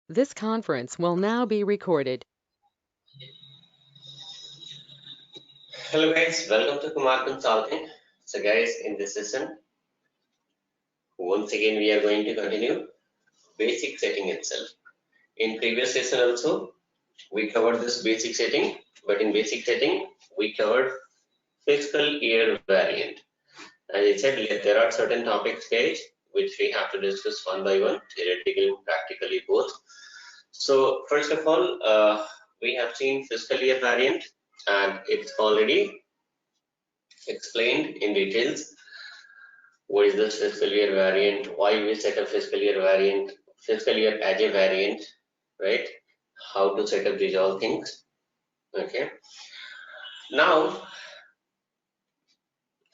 This conference will now be recorded. Hello guys, welcome to Kumar Consulting. So guys, in this session, once again we are going to continue basic setting itself. In previous session also, we covered this basic setting, but in basic setting, we covered fiscal year variant. As I said, there are certain topics guys, which we have to discuss one by one, theoretically and practically both. So first of all, we have seen fiscal year variant and it's already explained in details. What is the fiscal year variant? Why we set up fiscal year variant? Fiscal year as a variant, right? How to set up these all things. Okay. Now,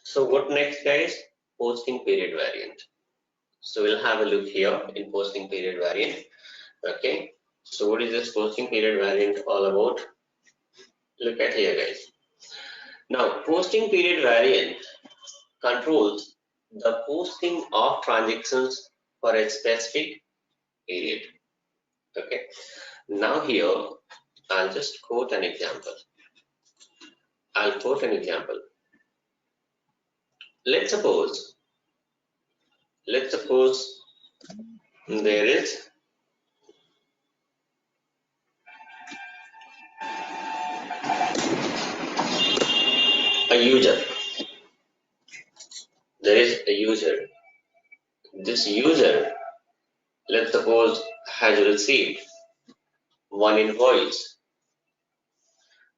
so what next, guys? Posting period variant. So we'll have a look here in posting period variant. Okay. So what is this posting period variant all about? Look at here, guys. Now, posting period variant controls the posting of transactions for a specific period. Okay. Now here, I'll just quote an example. Let's suppose there is a user. This user, let's suppose, has received one invoice.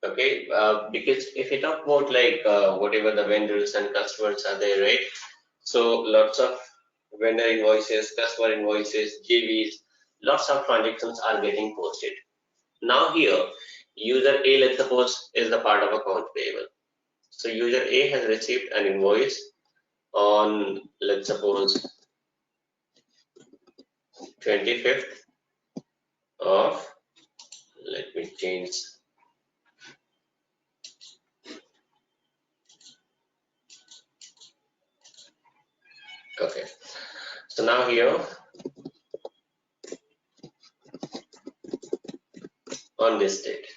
Okay, because if you talk about like whatever the vendors and customers are there, right? So lots of vendor invoices, customer invoices, JVs, lots of transactions are getting posted. Now here, user A, let's suppose, is the part of account payable. So user A has received an invoice on, let's suppose, 25th of, let me change. Okay. So now here, on this date,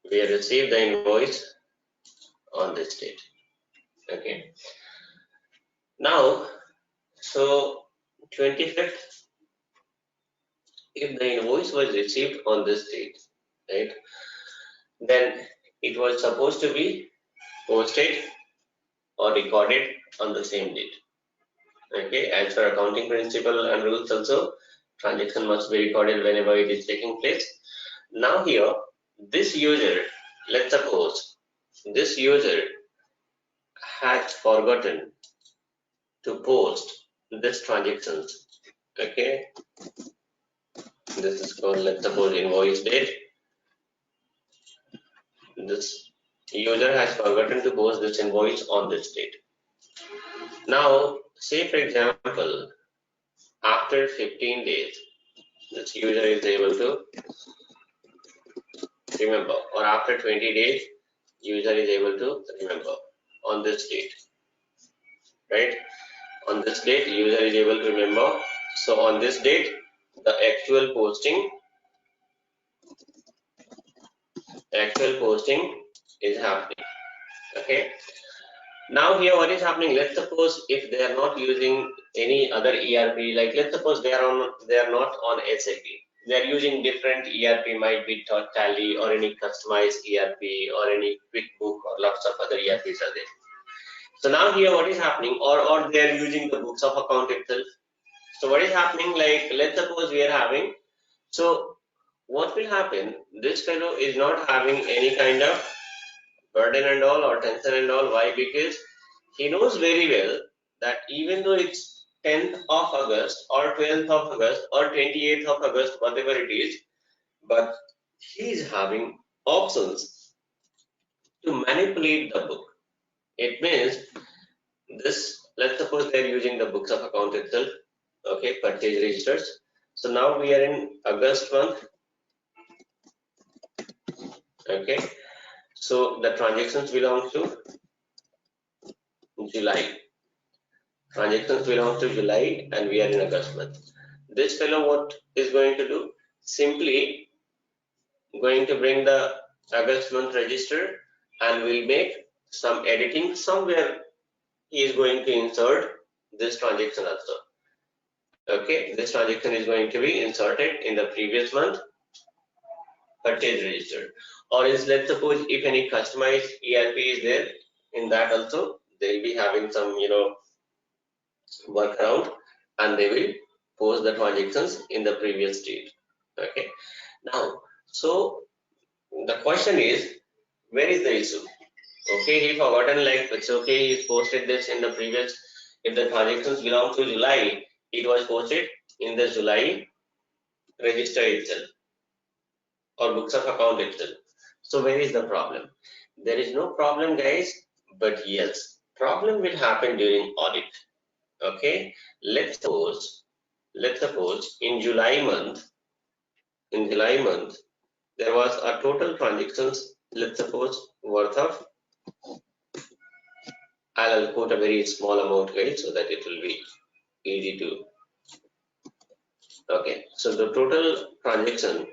we have received the invoice on this date. Okay. Now, so 25th, if the invoice was received on this date, right, then it was supposed to be posted or recorded on the same date. Okay, as per accounting principle and rules also, transaction must be recorded whenever it is taking place. Now here, this user, let's suppose, this user has forgotten to post this transactions. Okay, this is called, let's suppose, invoice date. This user has forgotten to post this invoice on this date. Now, say for example, after 15 days, this user is able to remember, or after 20 days, user is able to remember on this date, right? On this date, user is able to remember. So on this date, the actual posting is happening. Okay. Now here, what is happening? Let's suppose if they are not using any other ERP, like let's suppose they are not on SAP. They are using different ERP, might be Tally or any customized ERP or any QuickBook or lots of other ERPs are there. So now here, what is happening? Or they are using the books of account itself. So what is happening? Like let's suppose we are having. So what will happen? This fellow is not having any kind of burden and all or tension and all. Why? Because he knows very well that even though it's 10th of August or 12th of August or 28th of August, whatever it is, but he is having options to manipulate the book. It means this, let's suppose they're using the books of account itself, okay, purchase registers. So now we are in August month, okay. So the transactions belong to July. Transactions belong to July and we are in August month. this fellow what is going to do? Simply going to bring the August month register and will make some editing somewhere. He is going to insert this transaction also. Okay, this transaction is going to be inserted in the previous month purchase register. Or is, let's suppose if any customized ERP is there, in that also they'll be having some workaround, and they will post the transactions in the previous state. Okay, now so the question is, where is the issue? Okay, he forgotten, like it's okay, he posted this in the previous. If the transactions belong to July, it was posted in the July register itself or books of account itself. So where is the problem? There is no problem, guys, but yes, problem will happen during audit. Okay, let's suppose in July month, there was a total transactions, let's suppose worth of, I'll quote a very small amount, guys, so that it will be easy to. Okay, so the total transaction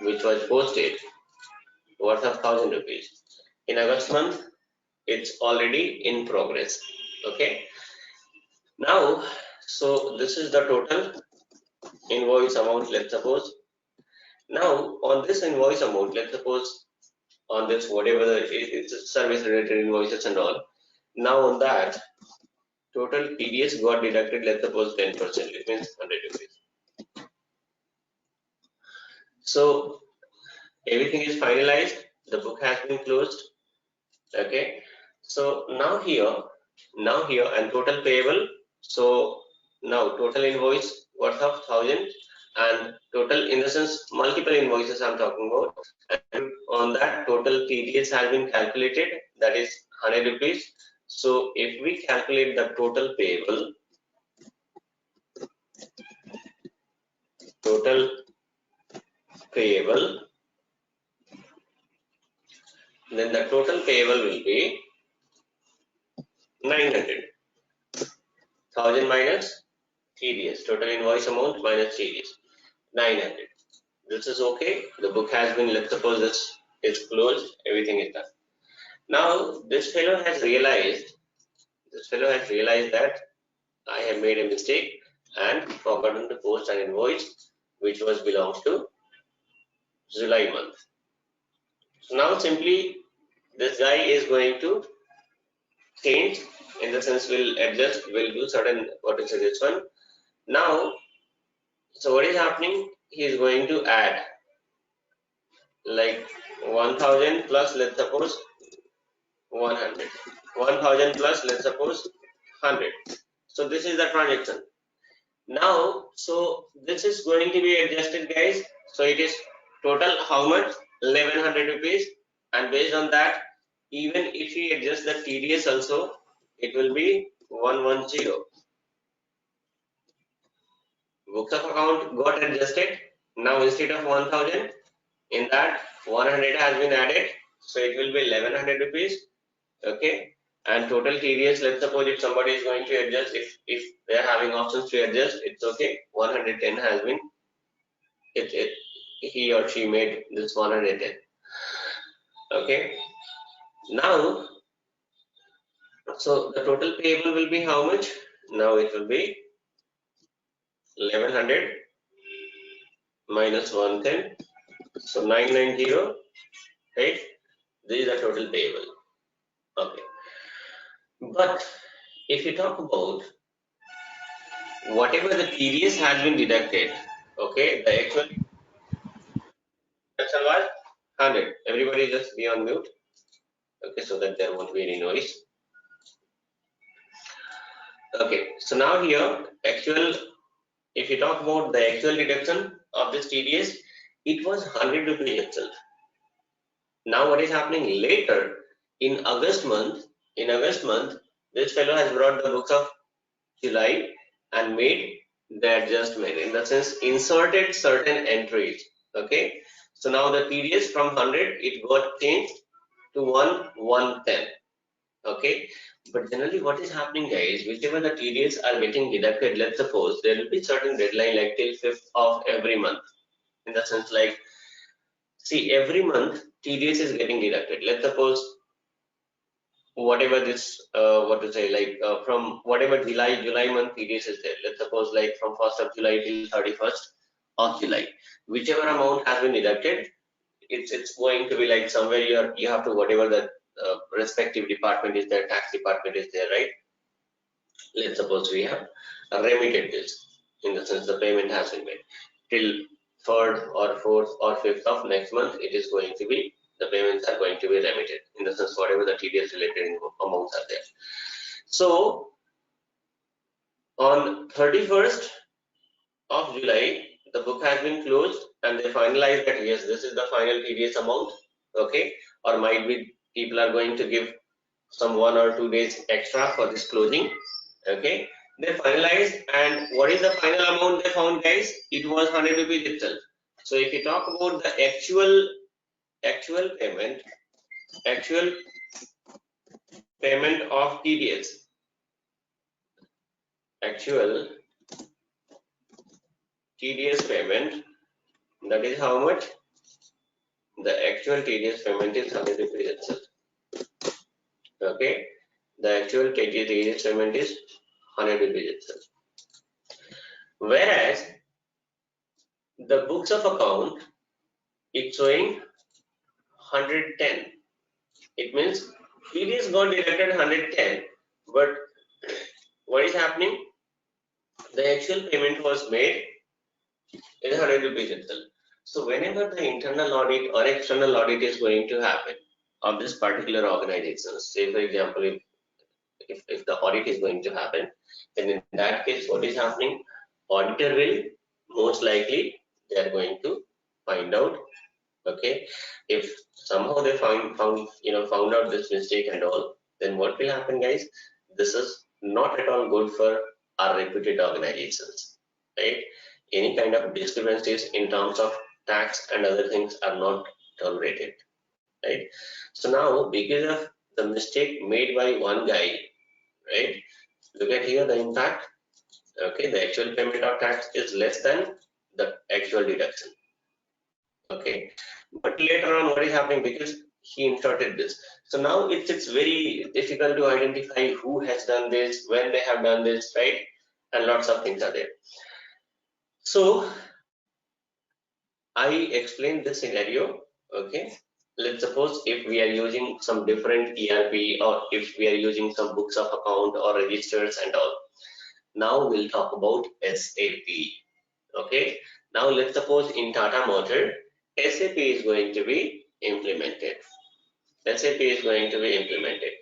which was posted worth of 1,000 rupees in August month, it's already in progress. Okay, now so this is the total invoice amount, let's suppose. Now on this invoice amount, let's suppose on this whatever it's service related invoices and all, now on that total TDS got deducted, let's suppose 10%, it means 100 rupees. So everything is finalized, the book has been closed. Okay, so now here and total payable, so now total invoice worth of 1,000 and total, in the sense multiple invoices I'm talking about, and on that total TDS has been calculated, that is 100 rupees. So if we calculate the total payable, then the total payable will be 900. 1,000 minus TDS, total invoice amount minus TDS, 900. This is okay. The book has been, let's suppose this is closed, everything is done. Now this fellow has realized that I have made a mistake and forgotten to post an invoice which was belongs to July month. So now simply this guy is going to change, in the sense will adjust, will do certain, what is this one now. So what is happening, he is going to add like 1,000 plus, let's suppose 100, 1,000 plus, let's suppose 100. So this is the transaction now. So this is going to be adjusted, guys. So it is total how much, 1,100 rupees, and based on that, even if we adjust the TDS also, it will be 110. Books of account got adjusted. Now instead of 1,000, in that 100 has been added, so it will be 1,100 rupees. Okay, and total TDS, let's suppose if somebody is going to adjust, if they are having options to adjust, it's okay. 110 has been, he or she made this 110. Okay, now so the total payable will be how much? Now it will be 1,100 minus 110, so 990, right? This is the total payable. Okay, but if you talk about whatever the TDS has been deducted, okay, the actual was 100. Everybody just be on mute, okay, so that there won't be any noise. Okay, so now here actual, if you talk about the actual deduction of this TDS, it was 100 rupees itself. Now what is happening later in August month? In August month, this fellow has brought the books of July and made the adjustment, in the sense inserted certain entries. Okay, so now the TDS from 100 it got changed to 110. Okay, but generally what is happening, guys, whichever the TDS are getting deducted, let's suppose there will be certain deadline like till 5th of every month, in the sense like, see, every month TDS is getting deducted. Let's suppose whatever this what to say, like from whatever July month TDS is there, let's suppose like from 1st of July till 31st of July, whichever amount has been deducted, it's going to be like somewhere you have to, whatever the respective department is there, tax department is there, right? Let's suppose we have remitted this, in the sense the payment has been made till 3rd or 4th or 5th of next month, it is going to be, the payments are going to be remitted, in the sense whatever the TDS related amounts are there. So on 31st of July, the book has been closed and they finalize that yes, this is the final TDS amount, okay, or might be people are going to give some 1 or 2 days extra for this closing, okay. They finalized, and what is the final amount they found, guys? It was 100 rupees itself. So if you talk about the actual payment of TDS, actual TDS payment, that is how much? The actual TDS payment is 100 rupees itself, okay. The actual TDS payment is 100 rupees itself. Whereas the books of account, it's showing 110. It means TDS got deducted 110, but what is happening? The actual payment was made in 100 rupees itself. So whenever the internal audit or external audit is going to happen of this particular organization, say for example, if the audit is going to happen, then in that case, what is happening? Auditor will most likely, they are going to find out, okay, if somehow they found out this mistake and all, then what will happen, guys? This is not at all good for our reputed organizations, right? Any kind of discrepancies in terms of tax and other things are not tolerated, right? So now, because of the mistake made by one guy, right, look at here the impact, okay, the actual payment of tax is less than the actual deduction, okay. But later on, what is happening, because he inserted this, so now it's very difficult to identify who has done this, when they have done this, right? And lots of things are there. So I explained this scenario, okay. Let's suppose if we are using some different ERP, or if we are using some books of account or registers and all. Now we'll talk about SAP, okay. Now let's suppose in Tata Motor, SAP is going to be implemented. SAP is going to be implemented.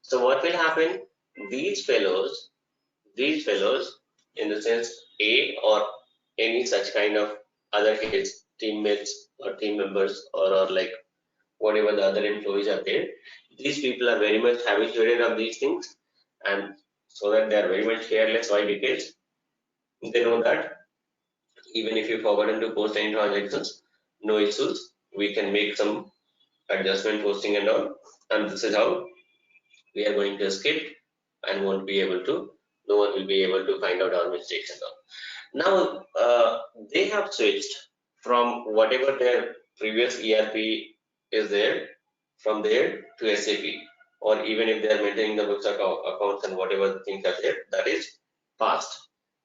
So what will happen? These fellows, in the sense A or any such kind of other his teammates or team members, or like whatever the other employees are there, these people are very much habituated of these things, and so that they are very much careless. Why? Because they know that even if you forgotten to post any transactions, no issues, we can make some adjustment posting and all, and this is how we are going to escape and won't be able to, no one will be able to find out our mistakes and all. Now they have switched from whatever their previous ERP is there, from there to SAP, or even if they are maintaining the books accounts and whatever the things are there, that is past,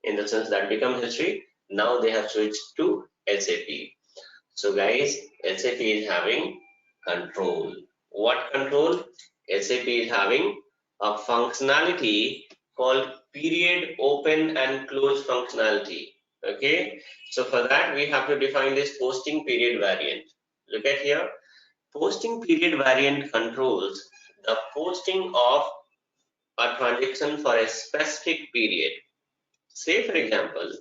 in the sense that become history. Now they have switched to SAP. So guys, SAP is having control. What control? SAP is having a functionality called period open and close functionality. Okay, so for that we have to define this posting period variant. Look at here. Posting period variant controls the posting of a transaction for a specific period. Say for example,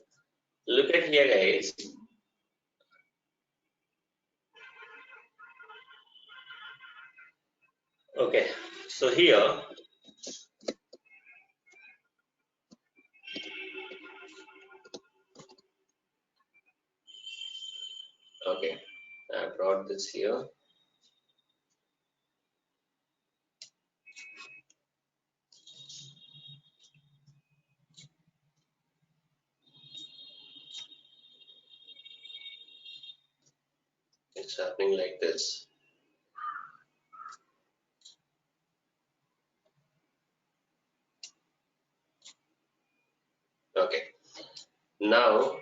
look at here, guys. Okay, so here, okay, I brought this here. It's happening like this. Okay. Now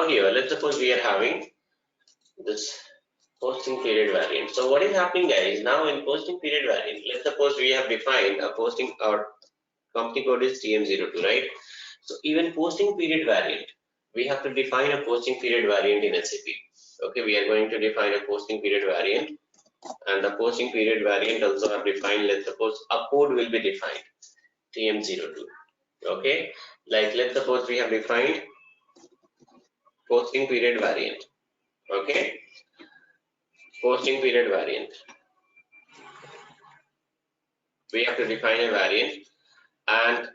here, let's suppose we are having this posting period variant. So what is happening, guys? Now in posting period variant, let's suppose we have defined a posting, our company code is TM02, right? So even posting period variant, we have to define a posting period variant in SAP. Okay, we are going to define a posting period variant, and the posting period variant also have defined, let's suppose a code will be defined, TM02. Okay, like let's suppose we have defined posting period variant. Okay, posting period variant. We have to define a variant, and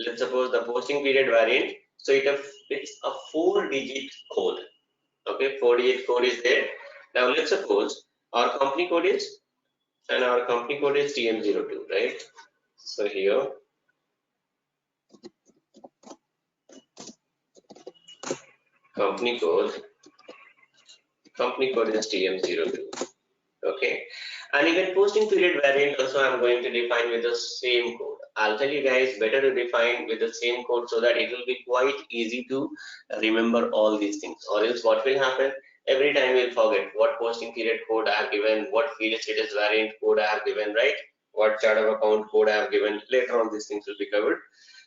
let's suppose the posting period variant. So it's a 4-digit code. Okay, 4-digit code is there. Now let's suppose our company code is, and our company code is TM02, right? So here company code is TM02. Okay, and even posting period variant also I'm going to define with the same code. I'll tell you guys, better to define with the same code so that it will be quite easy to remember all these things, or else what will happen, every time we'll forget what posting period code I have given, what field status variant code I have given, right? What chart of account code I have given. Later on these things will be covered.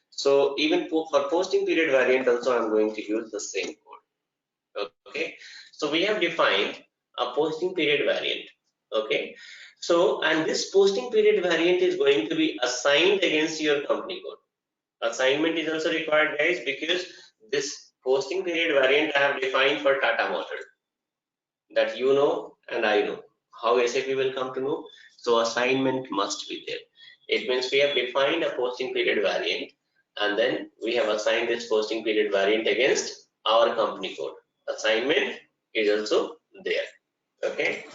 So even for posting period variant also I'm going to use the same code. Okay, so we have defined a posting period variant. Okay, so and this posting period variant is going to be assigned against your company code. Assignment is also required, guys, because this posting period variant I have defined for Tata Motor, that you know and I know. How SAP will come to know? So assignment must be there. It means we have defined a posting period variant, and then we have assigned this posting period variant against our company code. Assignment is also there. Okay,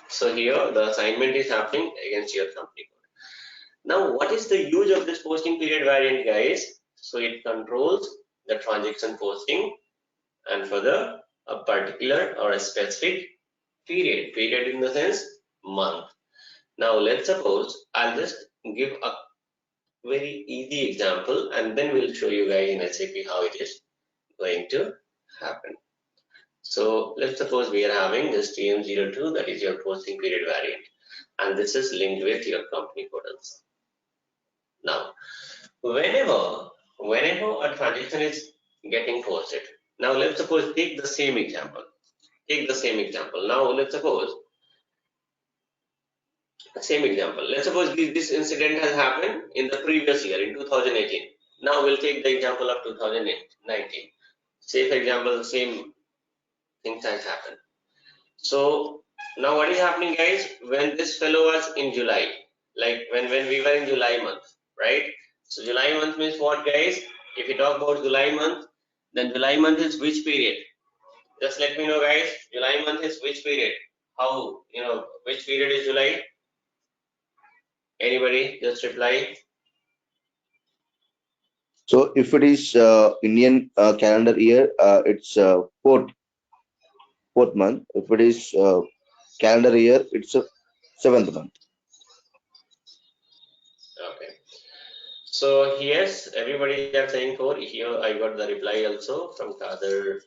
so here the assignment is happening against your company code. Now what is the use of this posting period variant, guys? So it controls the transaction posting, and for a particular or a specific period in the sense month. Now let's suppose I'll just give a very easy example, and then we'll show you guys in SAP how it is going to happen. So let's suppose we are having this TM02, that is your posting period variant, and this is linked with your company code also. Now whenever a transaction is getting posted, now let's suppose take the same example. Now let's suppose same example. Let's suppose this incident has happened in the previous year, in 2018. Now we'll take the example of 2019. Say for example, the same things has happened. So now what is happening, guys? When this fellow was in July, like when we were in July month, right? So July month means what, guys? If you talk about July month, then July month is which period? Just let me know, guys. July month is which period? How, which period is July? Anybody just reply. So if it is Indian calendar year, it's fourth month. If it is calendar year, it's a seventh month. Okay. So yes, everybody are saying 4. Here I got the reply also from Kader,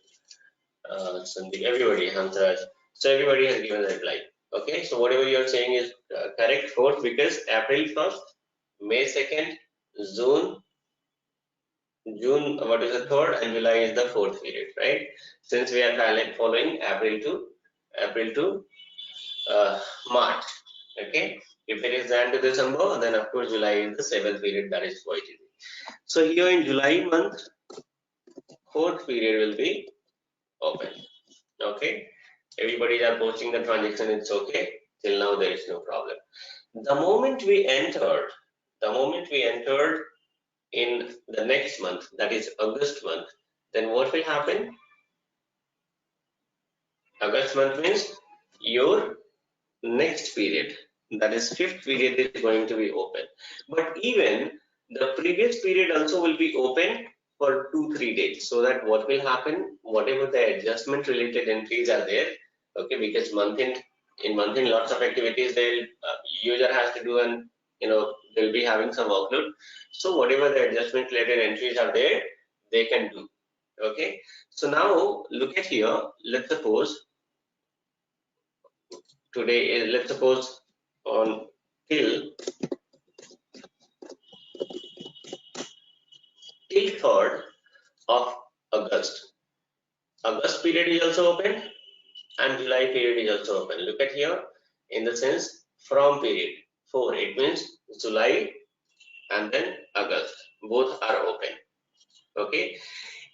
Sandeep, everybody, Hansraj. So everybody has given the reply. Okay, so whatever you are saying is correct. 4th, because April 1st, May 2nd, June, what is the 3rd, and July is the 4th period, right? Since we are following April to March. Okay, if it is Jan to December, then of course July is the 7th period. That is quite easy. So here in July month, 4th period will be open. Okay, everybody are posting the transaction. It's okay. Till now there is no problem. The moment we entered in the next month, that is August month, then what will happen? August month means your next period. that is fifth period is going to be open. But even the previous period also will be open for 2-3 days, so that what will happen, whatever the adjustment related entries are there, okay, because month end, in month end lots of activities they'll user has to do, and they'll be having some workload, so whatever the adjustment related entries are there, they can do. Okay, so now look at here, let's suppose today is, let's suppose on till 3rd of August. August period is also open and July period is also open. Look at here, in the sense from period 4, it means July and then August, both are open. Okay,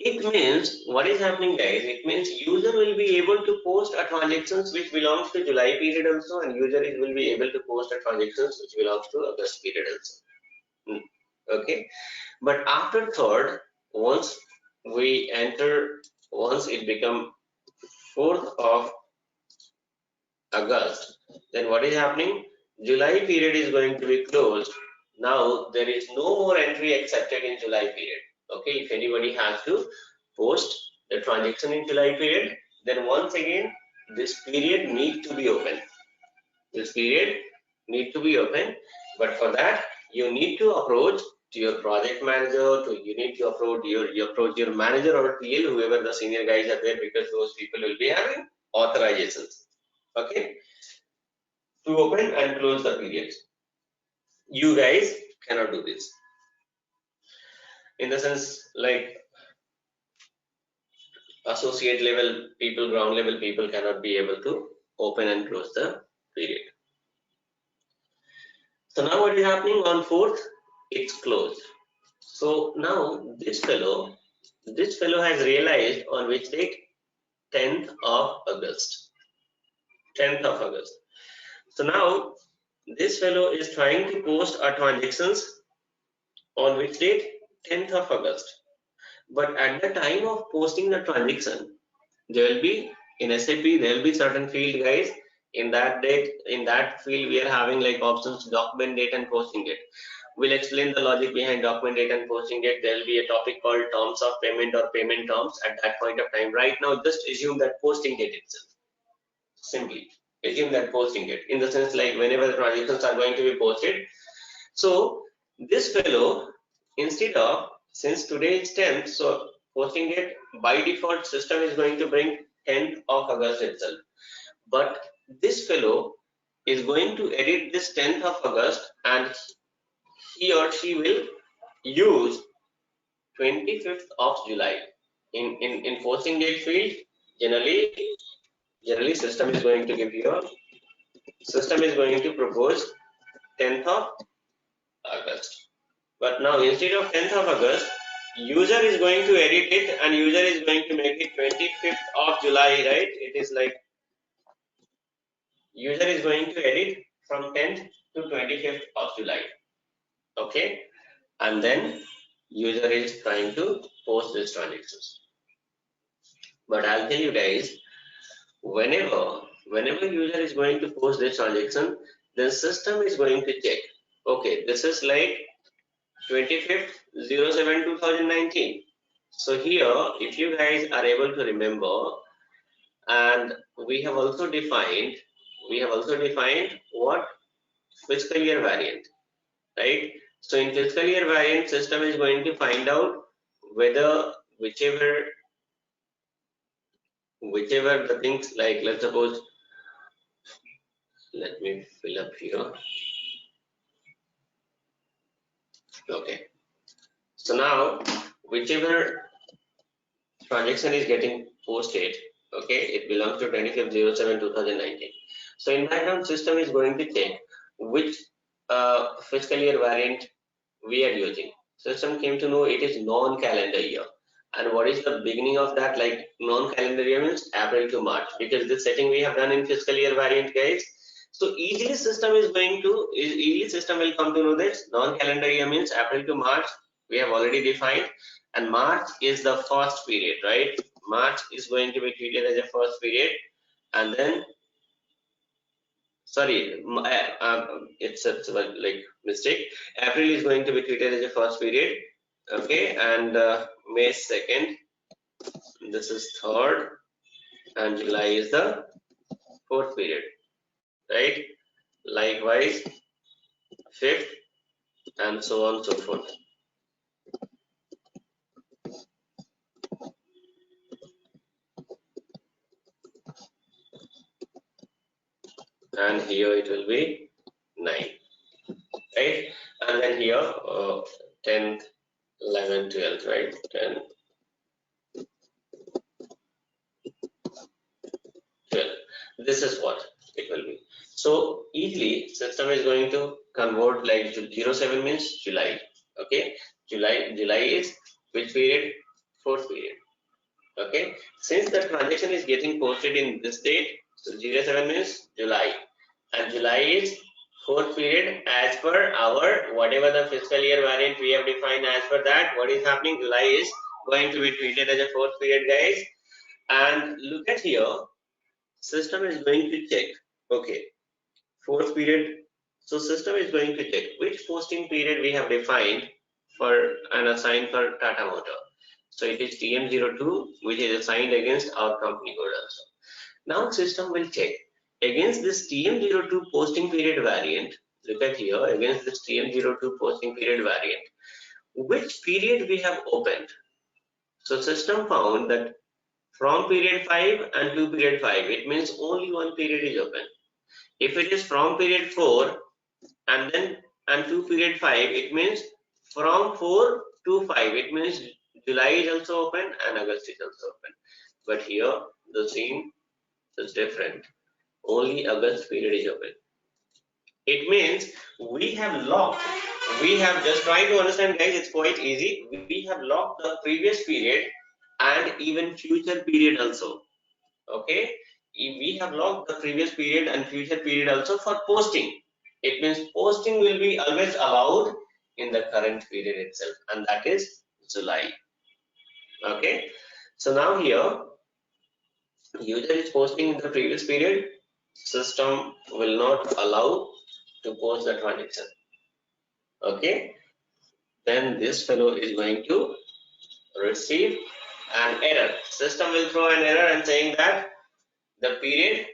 it means what is happening guys, it means user will be able to post a transactions which belongs to July period also, and user will be able to post a transactions which belongs to August period also. Okay, but after 3rd, once we enter, once it become 4th of August, then what is happening, July period is going to be closed. Now there is no more entry accepted in July period. Okay, if anybody has to post the transaction in July period, then once again this period need to be open. This period need to be open, but for that you need to approach to your project manager, you need to approach your manager or TL, whoever the senior guys are there, because those people will be having authorizations, okay, to open and close the periods. You guys cannot do this, in the sense like associate level people, ground level people cannot be able to open and close the period. So now what is happening on 4th, it's closed. So now this fellow has realized on which date, 10th of August. 10th of August. So now this fellow is trying to post our transactions on which date, 10th of August. But at the time of posting the transaction, there will be in SAP, there will be certain field guys. In that date, in that field, we are having like options document date and posting date. We'll explain the logic behind document date and posting date. There will be a topic called terms of payment or payment terms at that point of time. Right now, just assume that posting date itself. Simply assume that posting date, in the sense like whenever the transactions are going to be posted. So this fellow, instead of, since today is 10th, so posting date by default system is going to bring 10th of August itself. But this fellow is going to edit this 10th of August, and he or she will use 25th of July. In posting date field, generally system is going to give you a, system is going to propose 10th of August. But now instead of 10th of August, user is going to edit it and user is going to make it 25th of July, right? It is like user is going to edit from 10th to 25th of July. Okay, and then user is trying to post these transactions. But I'll tell you guys, whenever user is going to post this transaction, the system is going to check, okay, this is like 25th 07/2019. So here, if you guys are able to remember, and we have also defined what fiscal year variant, right? So in fiscal year variant, system is going to find out whether whichever the things, like let's suppose, let me fill up here. Okay, so now whichever transaction is getting posted, okay, it belongs to 25th 07/2019. So in background, system is going to check which fiscal year variant we are using. System came to know it is non-calendar year. And what is the beginning of that? Like non-calendar year means April to March, because this setting we have done in fiscal year variant, guys. So easily system will come to know this non-calendar year means April to March. We have already defined, and March is the first period, right? March is going to be treated as a first period, and then sorry, it's a like mistake. April is going to be treated as a first period, okay, and May 2nd, this is third, and July is the fourth period, right? Likewise, fifth, and so on so forth. And here it will be 9, right? And then here 10th, 11th, 12th, right? 10, 12. This is what it will be. So easily system is going to convert, like 07 means July. Okay, July is which period? Fourth period. Okay, since the transaction is getting posted in this date, so 07 means July, and July is fourth period as per our whatever the fiscal year variant we have defined. As per that, what is happening? July is going to be treated as a fourth period, guys. And look at here, system is going to check, okay, fourth period. So system is going to check which posting period we have defined for and assigned for Tata Motor. So it is TM02, which is assigned against our company code also. Now system will check against this TM02 posting period variant. Look at here, against this TM02 posting period variant, which period we have opened. So system found that from period 5 and to period 5, it means only one period is open. If it is from period 4 and to period 5, it means from 4 to 5, it means July is also open and August is also open. But here the scene is different. Only August period is open. It means we have locked, we have just trying to understand, guys, it's quite easy. We have locked the previous period and even future period also. Okay, we have locked the previous period and future period also for posting. It means posting will be always allowed in the current period itself, and that is July. Okay, so now here user is posting in the previous period, system will not allow to post the transaction. Okay, then this fellow is going to receive an error. System will throw an error and saying that the period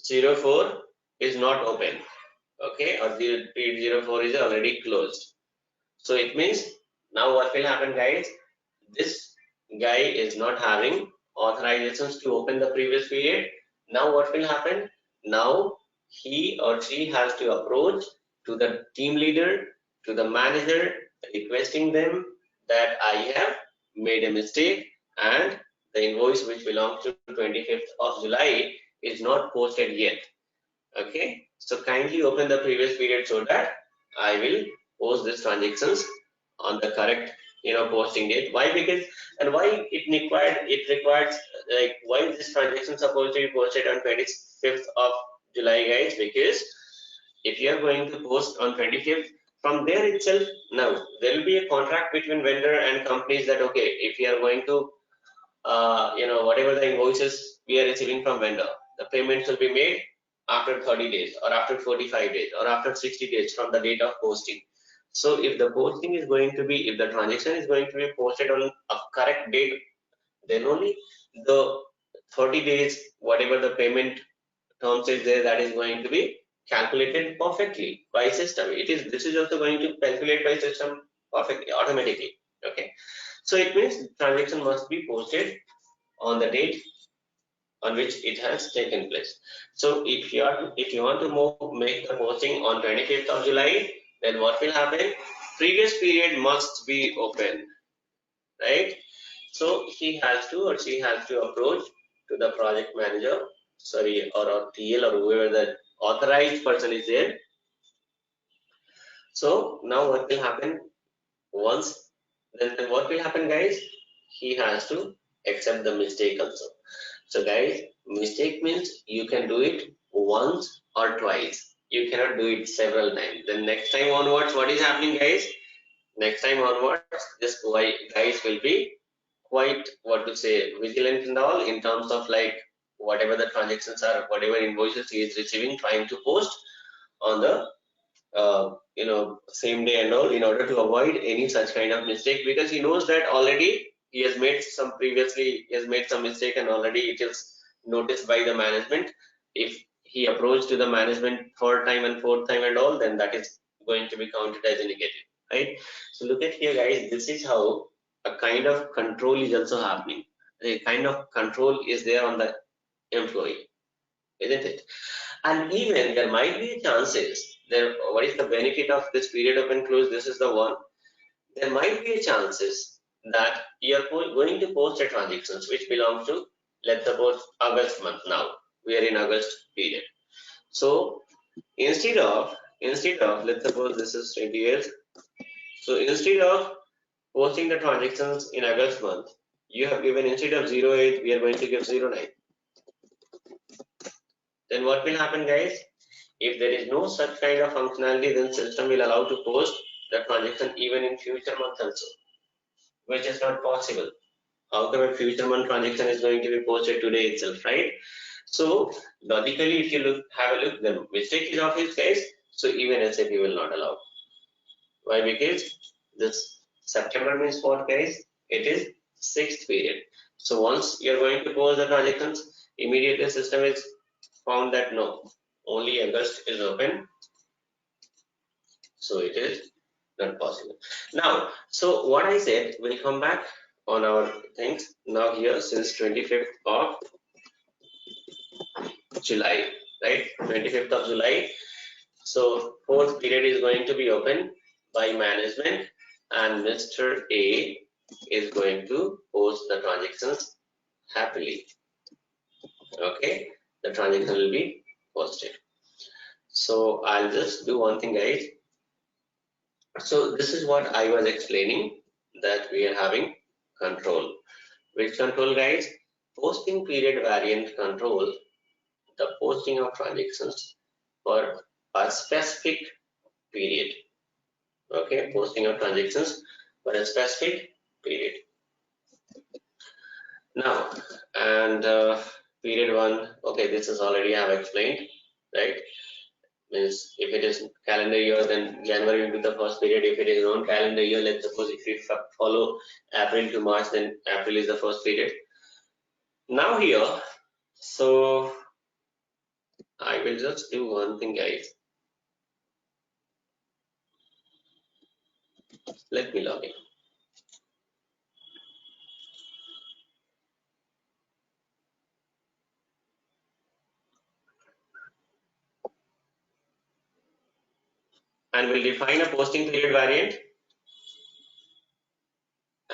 04 is not open, okay, or the period 04 is already closed. So it means now what will happen, guys? This guy is not having authorizations to open the previous period. Now what will happen? Now he or she has to approach to the team leader, to the manager, requesting them that I have made a mistake and the invoice which belongs to 25th of July is not posted yet. Okay, so kindly open the previous period so that I will post these transactions on the correct posting date. Why? Because and why it requires like why this transaction supposed to be posted on 25th of July, guys? Because if you are going to post on 25th, from there itself, now there will be a contract between vendor and companies that okay, if you are going to whatever the invoices we are receiving from vendor, the payments will be made after 30 days or after 45 days or after 60 days from the date of posting. So if the posting is going to be, if the transaction is going to be posted on a correct date, then only the 30 days, whatever the payment terms is there, that is going to be calculated perfectly by system. This is also going to calculate by system perfectly, automatically. Okay. So it means transaction must be posted on the date on which it has taken place. So if you want to make the posting on 25th of July, then what will happen? Previous period must be open, right? So he has to or she has to approach to the project manager, sorry, or TL or whoever the authorized person is there. So now what will happen? Once, then what will happen, guys? He has to accept the mistake also. So guys, mistake means you can do it once or twice. You cannot do it several times. Then next time onwards, what is happening, guys? Next time onwards, this guys will be quite, what to say, vigilant and all in terms of like whatever the transactions are, whatever invoices he is receiving, trying to post on the same day and all, in order to avoid any such kind of mistake, because he knows that already he has made some mistake and already it is noticed by the management. If he approached to the management third time and fourth time and all, then that is going to be counted as a negative, right? So look at here, guys, this is how a kind of control is also happening. A kind of control is there on the employee, isn't it? And even there might be chances there. What is the benefit of this period open close? This is the one. There might be chances that you are going to post a transactions which belongs to, let's suppose, August month. Now we are in August period. So instead of let's suppose this is 20 years. So instead of posting the transactions in August month, you have given, instead of 08, we are going to give 09. Then what will happen, guys? If there is no such kind of functionality, then system will allow to post the transaction even in future months also, which is not possible. How come a future month transaction is going to be posted today itself, right? So logically, if you have a look, the mistake is of his case, so even SAP will not allow. Why? Because this September means what, guys? It is 6th period. So once you're going to post the transactions, immediately system is found that no, only August is open, so it is not possible. Now, so what I said, we'll come back on our things. Now here, since 25th of July, right? 25th of July. So 4th period is going to be open by management, and Mr. A is going to post the transactions happily. Okay, the transaction will be posted. So I'll just do one thing, guys. So this is what I was explaining, that we are having control. Which control, guys? Posting period variant control, the posting of transactions for a specific period. Okay, posting of transactions for a specific period. Now, and period 1, okay, this is already I have explained, right? Means if it is calendar year, then January will be the first period. If it is non-calendar year, let's suppose if we follow April to March, then April is the first period. Now here, so I will just do one thing, guys. Let me log in. And we'll define a posting period variant,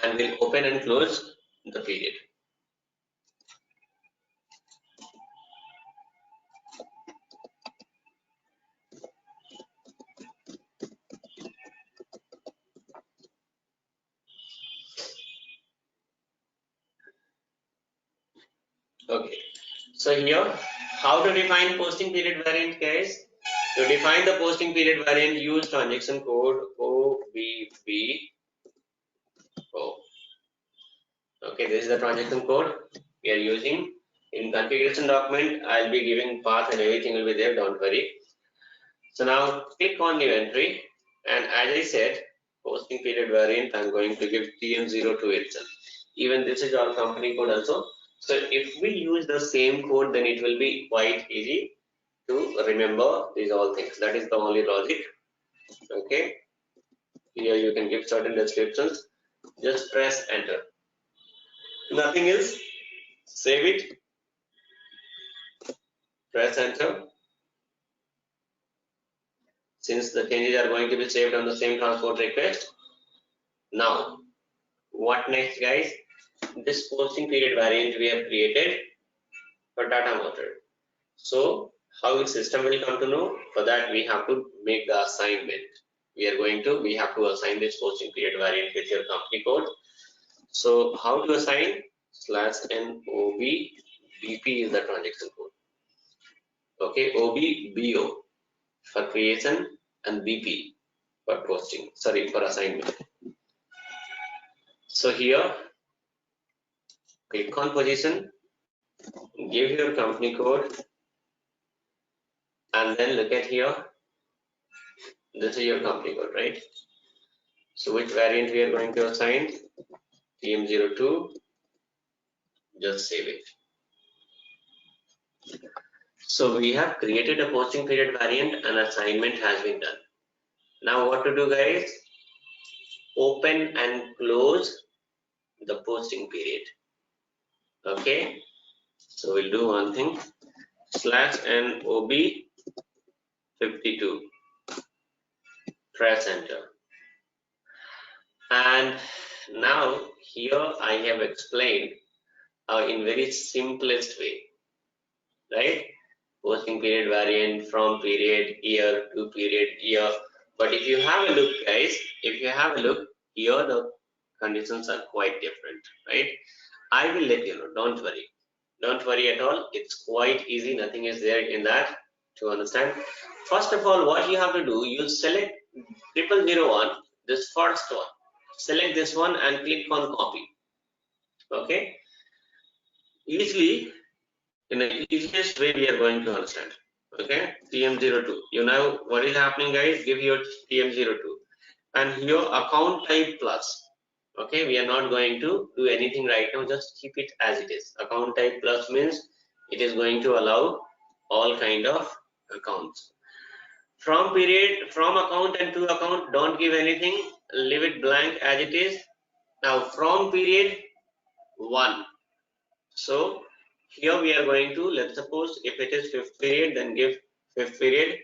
and we'll open and close the period. Okay, so here, how to define posting period variant, guys? To define the posting period variant, use transaction code OBBO. Okay, this is the transaction code we are using. In configuration document, I'll be giving path and everything will be there, don't worry. So now click on new entry, and as I said, posting period variant, I'm going to give TM02 itself. Even this is our company code also. So if we use the same code, then it will be quite easy to remember these all things. That is the only logic. Okay, here you can give certain descriptions. Just press enter. Nothing else. Save it. Press enter. Since the changes are going to be saved on the same transport request. Now, what next, guys? This posting period variant we have created for data motor. So how the system will come to know? For that we have to make the assignment. We have to assign this posting period variant with your company code. So how to assign? /NOB/BP is the transaction code. Okay, OBBO for creation and BP for posting. Sorry, for assignment. So here, click on position, give your company code, and then look at here. This is your company code, right? So which variant we are going to assign? TM02. Just save it. So we have created a posting period variant and assignment has been done. Now what to do, guys? Open and close the posting period. Okay. So we'll do one thing. /NOB 52. Press enter. And now here I have explained in very simplest way, right? Posting period variant, from period, year, to period, year. But if you have a look, guys, if you have a look, here the conditions are quite different, right? I will let you know, don't worry. Don't worry at all. It's quite easy. Nothing is there in that to understand. First of all, what you have to do, you select 0001, this first one. Select this one and click on copy. Okay. Easily, in the easiest way, we are going to understand. Okay. TM02. You know what is happening, guys? Give your TM02 and here account type plus. Okay, we are not going to do anything right now, just keep it as it is. Account type plus means it is going to allow all kind of accounts. From period, from account and to account, don't give anything, leave it blank as it is. Now from period 1. So here we are going to, let's suppose if it is 5th period, then give 5th period,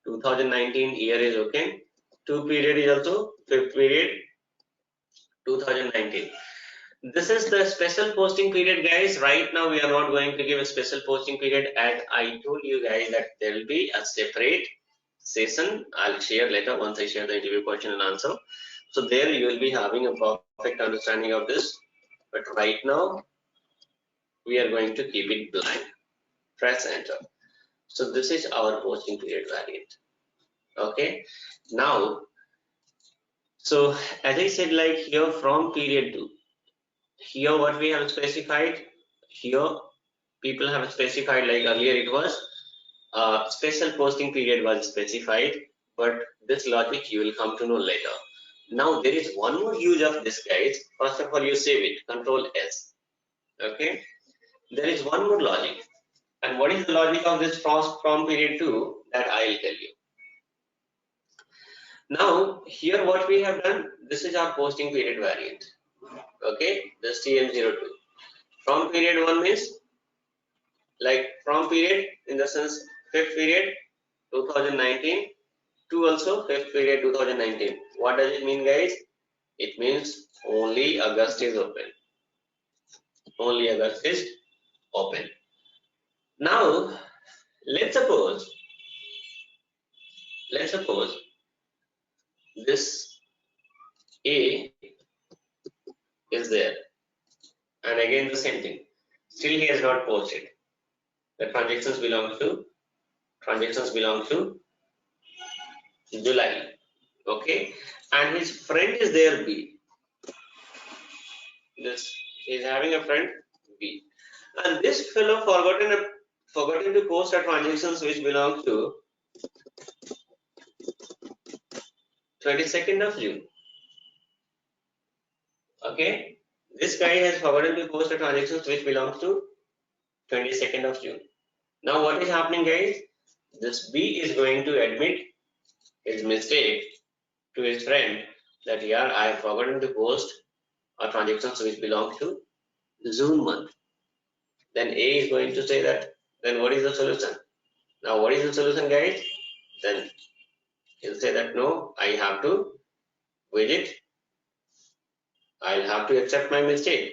2019 year is okay. 2 period is also 5th period, 2019. This is the special posting period, guys. Right now we are not going to give a special posting period, as I told you guys that there will be a separate session. I'll share later once I share the interview question and answer. So there you will be having a perfect understanding of this. But right now we are going to keep it blank. Press enter. So this is our posting period variant. Okay. Now, so as I said, like here from period 2. Here what we have specified, here people have specified, like earlier it was special posting period was specified, but this logic you will come to know later. Now there is one more use of this, guys. First of all, you save it, Control S. Okay, there is one more logic, and what is the logic of this from period 2? That I will tell you. Now here what we have done, this is our posting period variant. Okay, this TM02. From period 1 means like from period in the sense 5th period 2019 to also 5th period 2019. What does it mean, guys? It means only August is open. Only August is open. Now let's suppose this A is there, and again the same thing. Still he has not posted. The transactions belong to July. Okay, and his friend is there, B. This is having a friend B, and this fellow forgotten to post a transactions which belongs to 22nd of June. Okay, this guy has forgotten to post a transactions which belongs to 22nd of June. Now what is happening, guys? This B is going to admit his mistake to his friend that yeah, I have forgotten to post a transactions which belong to June month. Then A is going to say that, then what is the solution? Now what is the solution, guys? Then he'll say that no, I have to visit, I'll have to accept my mistake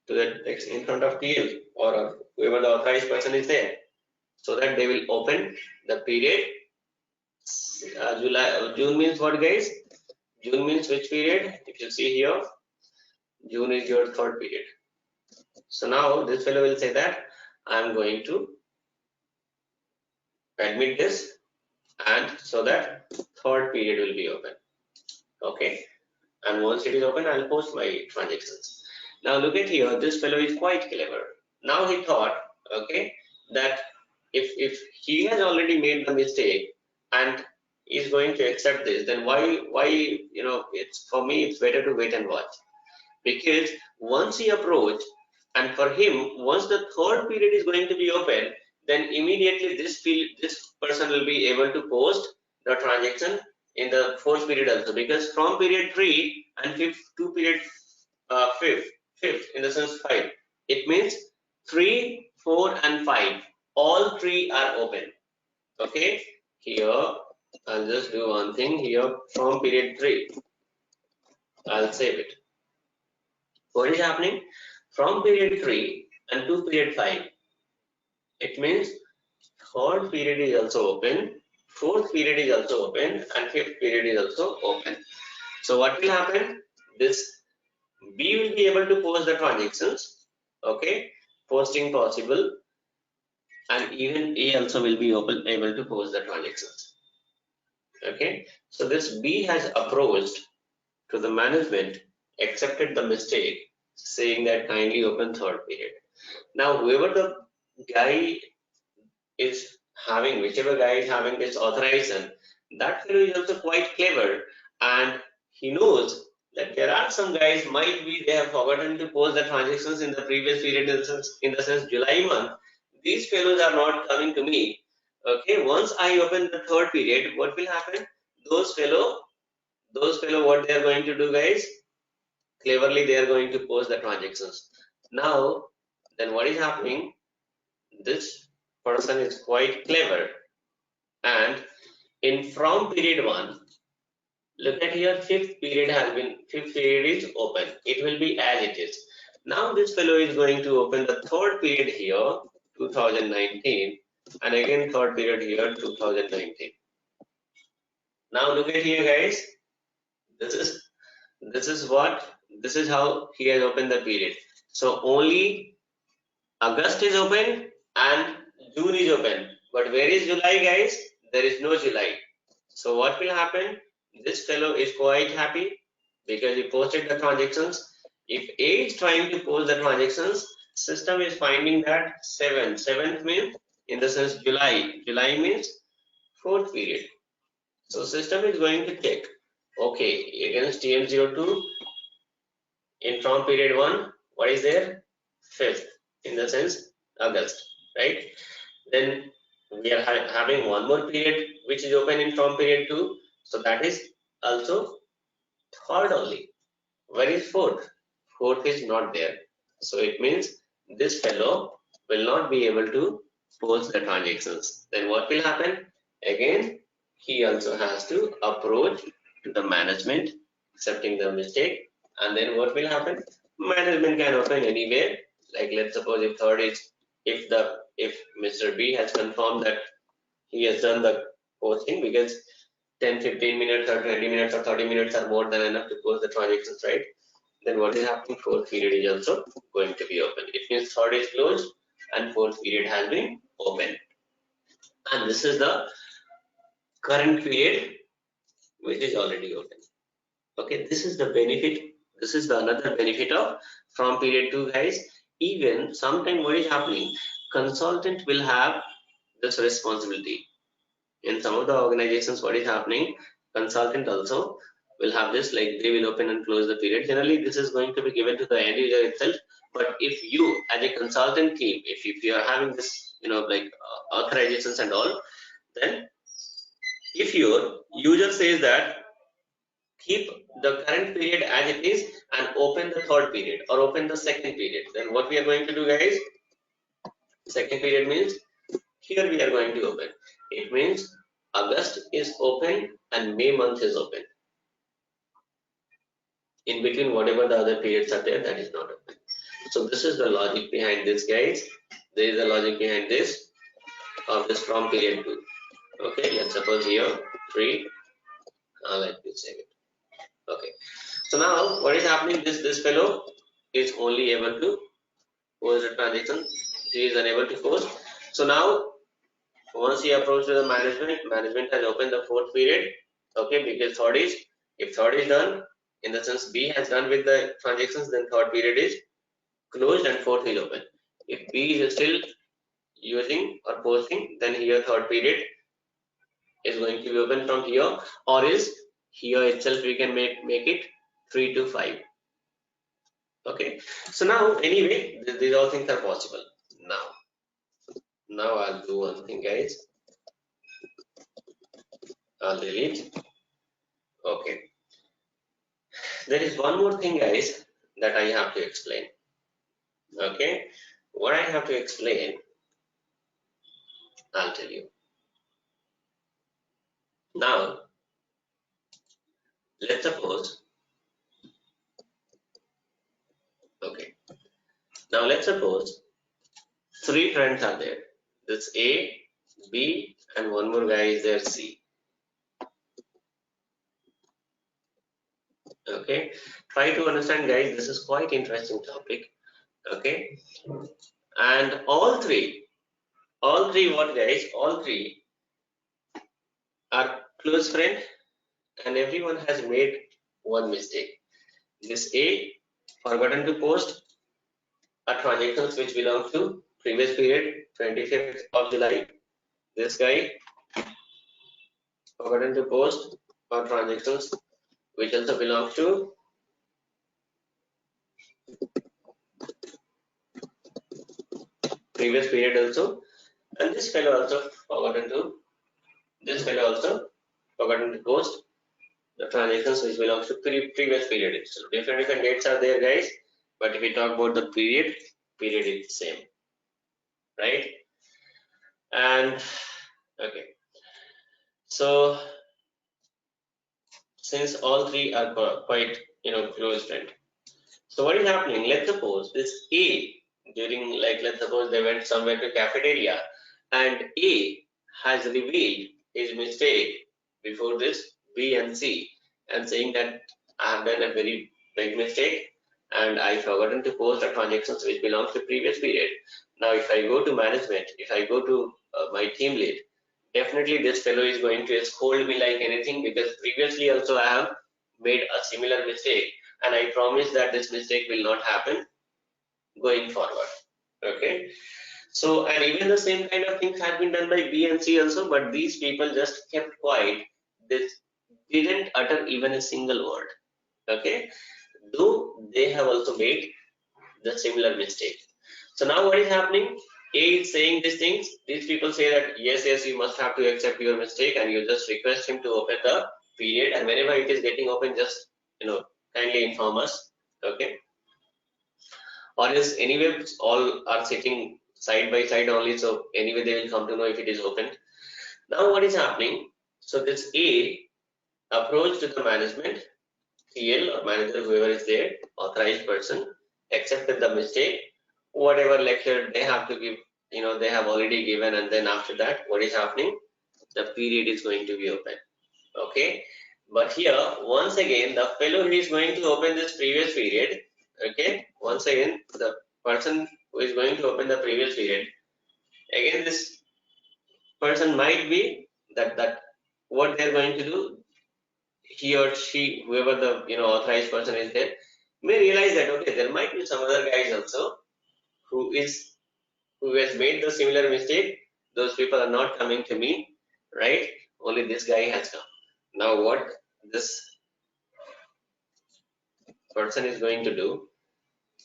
to the in front of TL or whoever the authorized person is there, so that they will open the period. June means what, guys? June means which period? If you see here, June is your 3rd period. So now this fellow will say that I am going to admit this, and so that 3rd period will be open. Okay, and once it is open, I'll post my transactions. Now look at here, this fellow is quite clever. Now he thought okay, that if he has already made the mistake and is going to accept this, then why it's, for me it's better to wait and watch, because once he approach, and for him, once the third period is going to be open, then immediately this person will be able to post the transaction in the fourth period also, because from period 3 and fifth to period fifth in the sense 5, it means 3, 4 and 5, all three are open. Okay, here I'll just do one thing here. From period 3, I'll save it. What is happening from period 3 and to period 5? It means third period is also open, fourth period is also open, and fifth period is also open. So what will happen? This B will be able to post the transactions, okay, posting possible, and even A also will be able to post the transactions. Okay, so this B has approached to the management, accepted the mistake, saying that kindly open third period. Now whoever the guy is having, whichever guy is having this authorization, that fellow is also quite clever, and he knows that there are some guys, might be they have forgotten to post the transactions in the previous period, in the sense July month. These fellows are not coming to me. Okay, once I open the third period, what will happen? Those fellow, what they are going to do, guys? Cleverly, they are going to post the transactions. Now, then what is happening? This person is quite clever, and in from period 1, look at here, fifth period is open. It will be as it is. Now this fellow is going to open the third period here, 2019, and again third period here, 2019. Now look at here, guys. This is how he has opened the period. So only August is open and June is open. But where is July, guys? There is no July. So what will happen? This fellow is quite happy because he posted the transactions. If A is trying to post the transactions, system is finding that 7th means, in the sense July means fourth period. So system is going to check, okay, against TM02 in from period 1, what is there? 5th, in the sense August, right? Then we are having one more period which is open in from period 2, so that is also third only. Where is fourth? Fourth is not there, so it means this fellow will not be able to post the transactions. Then what will happen? Again, he also has to approach to the management, accepting the mistake, and then what will happen? Management can open anywhere. Like let's suppose if Mr. B has confirmed that he has done the posting, because 10, 15 minutes or 20 minutes or 30 minutes are more than enough to post the transactions, right? Then what is happening? Fourth period is also going to be open. It means third is closed and fourth period has been open. And this is the current period which is already open. Okay, this is the benefit. This is the another benefit of from period 2, guys. Even sometime what is happening? Consultant will have this responsibility. In some of the organizations, what is happening? Consultant also will have this, like they will open and close the period. Generally, this is going to be given to the end user itself. But if you, as a consultant team, if you are having this, like authorizations and all, then if your user says that keep the current period as it is and open the third period or open the second period, then what we are going to do, guys? Second period means here we are going to open. It means August is open and May month is open. In between, whatever the other periods are there, that is not open. So this is the logic behind this, guys. There is a logic behind this of this from period 2. Okay, let's suppose here 3. Let me save it. Okay. So now what is happening? This fellow is only able to post the transaction. He is unable to post. So now once he approaches the management has opened the fourth period. Okay, because if third is done, in the sense B has done with the transactions, then third period is closed and fourth is open. If B is still using or posting, then here third period is going to be open from here, or is here itself we can make it 3 to 5. Okay, so now anyway, these all things are possible. Now I'll do one thing, guys. I'll delete. Okay, there is one more thing, guys, that I have to explain. Okay, what I have to explain, I'll tell you. Now, let's suppose, okay, now let's suppose 3 friends are there. This A, B, and one more guy is there, C. Okay, try to understand, guys, this is quite interesting topic. Okay, and all three what, guys, all three are close friend, and everyone has made one mistake. This A forgotten to post a transactions which belongs to previous period, 25th of July. This guy forgotten to post a transactions which also belongs to previous period also, and this fellow also forgotten to post the transactions which belongs to previous period. So different dates are there, guys, but if we talk about the period is same, right? And okay, so since all three are quite close friend, so what is happening? Let's suppose this A during, like, let's suppose they went somewhere to cafeteria, and A has revealed his mistake before this B and C, and saying that I have done a very big mistake and I forgotten to post the transactions which belongs to previous period. Now if I go to management, if I go to my team lead, definitely this fellow is going to scold me like anything, because previously also I have made a similar mistake, and I promise that this mistake will not happen going forward. Okay, so, and even the same kind of things have been done by B and C also, but these people just kept quiet. They didn't utter even a single word. Okay, though they have also made the similar mistake. So now what is happening? A is saying these things. These people say that yes, you must have to accept your mistake, and you just request him to open the period, and whenever it is getting open, just kindly inform us. Okay, or else anyway all are sitting side by side only, so anyway they will come to know if it is open. Now what is happening? So this A approached the management, TL or manager, whoever is there, authorized person, accepted the mistake, whatever lecture they have to give, they have already given, and then after that what is happening? The period is going to be open. Okay, but here once again the fellow who is going to open this previous period, okay, once again the person who is going to open the previous period, again this person might be that what they're going to do, he or she, whoever the authorized person is there, may realize that okay, there might be some other guys also who has made the similar mistake. Those people are not coming to me, right? Only this guy has come. Now what this person is going to do,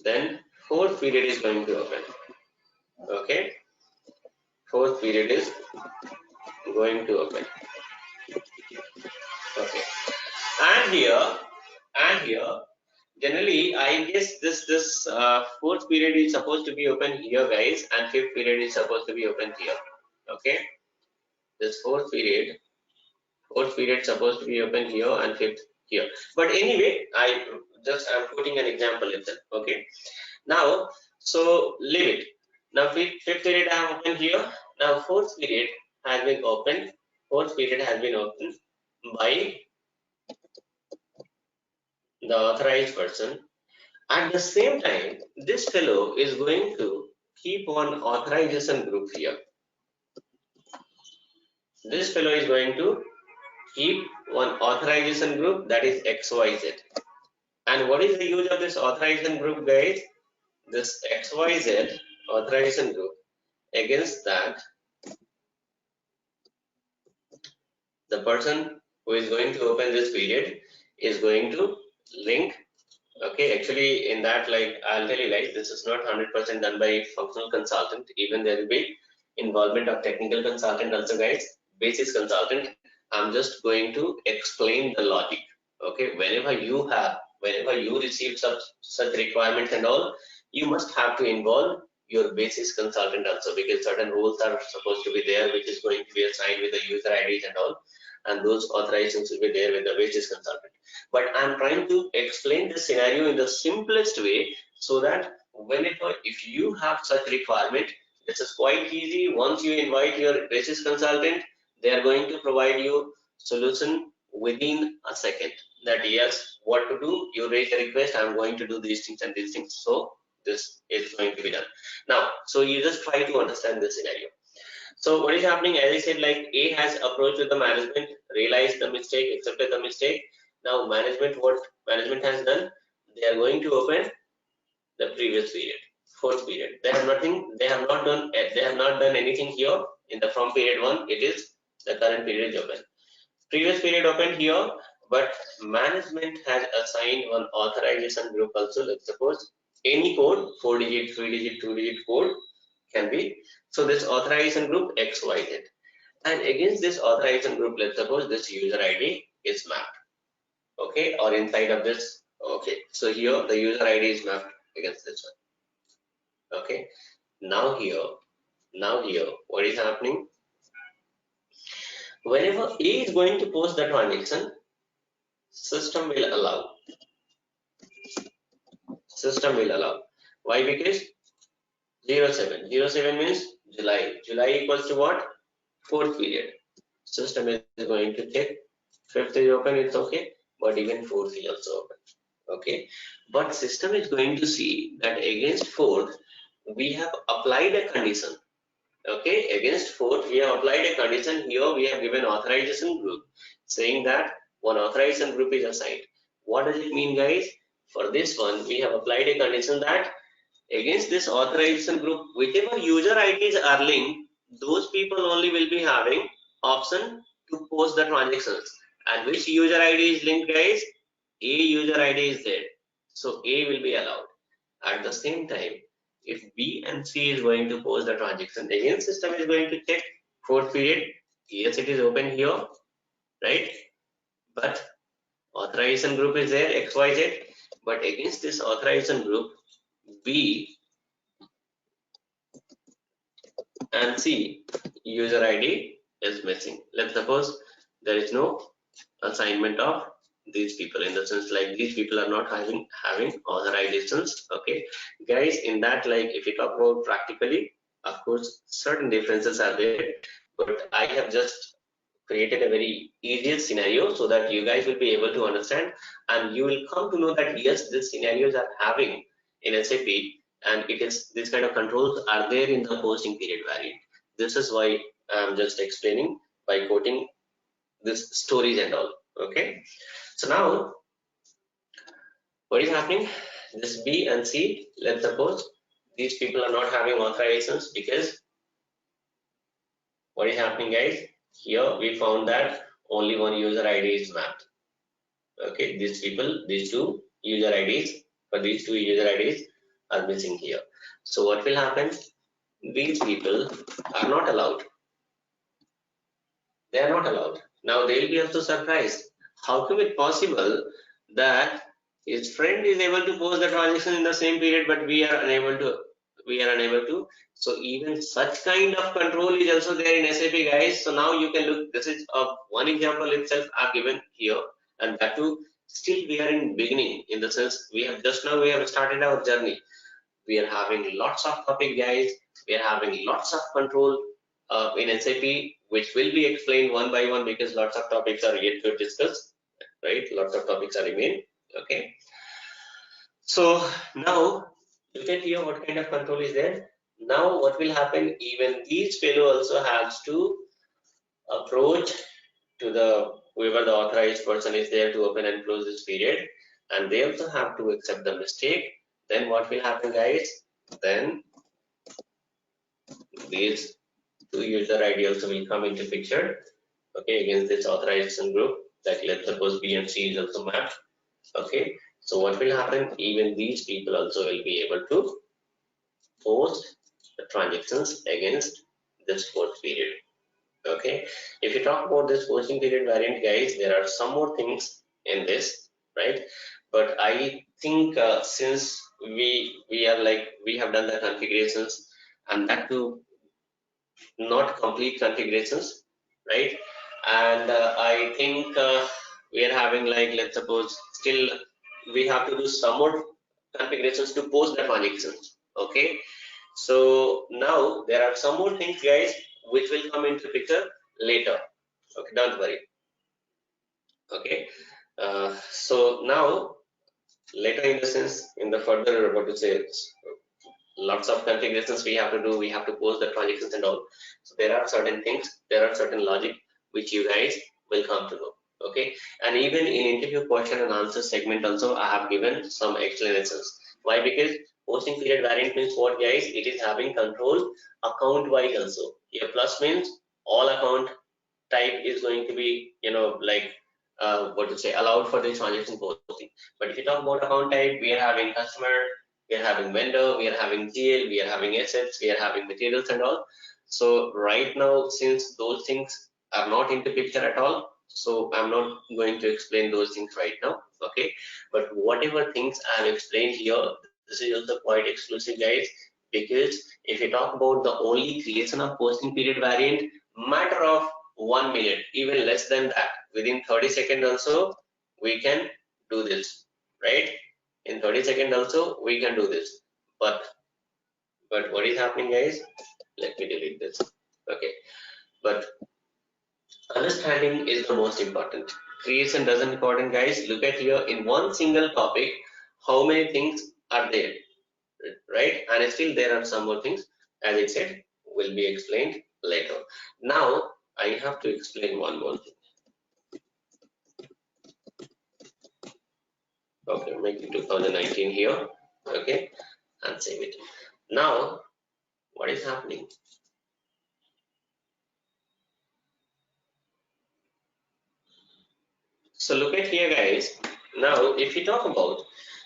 then fourth period is going to open. Okay, fourth period is going to open. Okay, and here generally I guess this fourth period is supposed to be open here, guys, and fifth period is supposed to be open here. Okay, this fourth period supposed to be open here and fifth here, but anyway I'm putting an example itself. Okay, now so leave it. Now fifth period I have opened here. Now fourth period has been opened. Fourth period has been opened by the authorized person. At the same time, this fellow is going to keep one authorization group here. This fellow is going to keep one authorization group, that is XYZ. And what is the use of this authorization group, guys? This XYZ authorization group against that, the person who is going to open this period is going to link. Okay, actually in that, like I'll tell you, like this is not 100% done by functional consultant. Even there will be involvement of technical consultant also, guys, basis consultant. I'm just going to explain the logic. Okay, whenever you receive such requirements and all, you must have to involve your basis consultant also, because certain rules are supposed to be there, which is going to be assigned with the user IDs and all, and those authorizations will be there with the basis consultant. But I'm trying to explain this scenario in the simplest way, so that whenever if you have such requirement, this is quite easy. Once you invite your basis consultant, they are going to provide you solution within a second. That yes, what to do, you raise a request, I'm going to do these things and these things, so this is going to be done. Now, so you just try to understand this scenario. So what is happening, as I said, like A has approached with the management, realized the mistake, accepted the mistake. Now management, what management has done, they are going to open the previous period, fourth period. They have not done anything here in the from period 1. It is the current period is open. Previous period open here, but management has assigned one authorization group also. Let's suppose any code, 4-digit, 3-digit, 2-digit code can be. So this authorization group XYZ. And against this authorization group, let's suppose this user ID is mapped. Okay, or inside of this. Okay, so here the user ID is mapped against this one. Okay, now here, what is happening? Whenever A is going to post the transaction, system will allow. System will allow. Why? Because 07. 07 means July. July equals to what? Fourth period. System is going to check. Fifth is open, it's okay, but even fourth is also open. Okay, but system is going to see that against fourth we have applied a condition. Okay, against fourth we have applied a condition. Here we have given authorization group saying that one authorization group is assigned. What does it mean, guys? For this one we have applied a condition that against this authorization group, whichever user IDs are linked, those people only will be having option to post the transactions. And which user ID is linked, guys? A user ID is there, so A will be allowed. At the same time, if B and C is going to post the transaction, again system is going to check fourth period. Yes, it is open here, right? But authorization group is there, XYZ. But against this authorization group, B and C user ID is missing. Let's suppose there is no assignment of these people, in the sense like these people are not having authorizations. Okay, guys, in that, like if you talk about practically, of course certain differences are there, but I have just created a very easiest scenario so that you guys will be able to understand, and you will come to know that yes, these scenarios are having in SAP, and it is this kind of controls are there in the posting period variant. This is why I'm just explaining by quoting this stories and all. Okay, so now what is happening, this B and C, let's suppose these people are not having authorizations, because what is happening, guys, here we found that only one user ID is mapped. Okay, these two user IDs, for these two user IDs are missing here. So what will happen, these people are not allowed. They are not allowed. Now they will be also surprised. How come it possible that his friend is able to post the transaction in the same period, but we are unable to? So even such kind of control is also there in SAP, guys. So now you can look, this is one example itself I've given here, and that too still we are in beginning, in the sense we have started our journey. We are having lots of topic, guys. We are having lots of control in SAP, which will be explained one by one, because lots of topics are yet to discuss, right? Lots of topics are remain. Okay, so now look at here what kind of control is there. Now what will happen, even these fellow also has to approach to the whoever the authorized person is there to open and close this period, and they also have to accept the mistake. Then what will happen, guys? Then these two user ID also will come into picture, okay, against this authorization group. Like let's suppose B and C is also mapped, okay. So what will happen? Even these people also will be able to post the transactions against this post period. Okay, if you talk about this posting period variant, guys, there are some more things in this, right? But I think since we are like we have done the configurations and that too not complete configurations, right? And I think we are having like let's suppose still we have to do some more configurations to post the transactions. Okay, so now there are some more things, guys, which will come into picture later. Okay, don't worry. Okay, so now later in the sense in the further what to say, lots of configurations we have to do. We have to post the transactions and all. So there are certain things, there are certain logic which you guys will come to know. Okay, and even in interview question and answer segment also I have given some explanations. Why? Because posting period variant means what, guys? It is having control account wise also. Here plus means all account type is going to be, you know, like what to say, allowed for this transaction posting. But if you talk about account type, we are having customer, we are having vendor, we are having GL, we are having assets, we are having materials and all. So right now, since those things are not into picture at all, so I'm not going to explain those things right now. Okay, but whatever things I have explained here, this is also quite exclusive, guys, because if you talk about the only creation of posting period variant, matter of 1 minute, even less than that, within 30 seconds also we can do this, right? In 30 seconds also we can do this. But what is happening, guys? Let me delete this. Okay, but understanding is the most important. Creation doesn't important, guys. Look at here, in one single topic how many things are there, right? And still there are some more things, as I said, will be explained later. Now I have to explain one more thing. Okay, make it 2019 here. Okay, and save it. Now what is happening? So look at here, guys. Now if you talk about,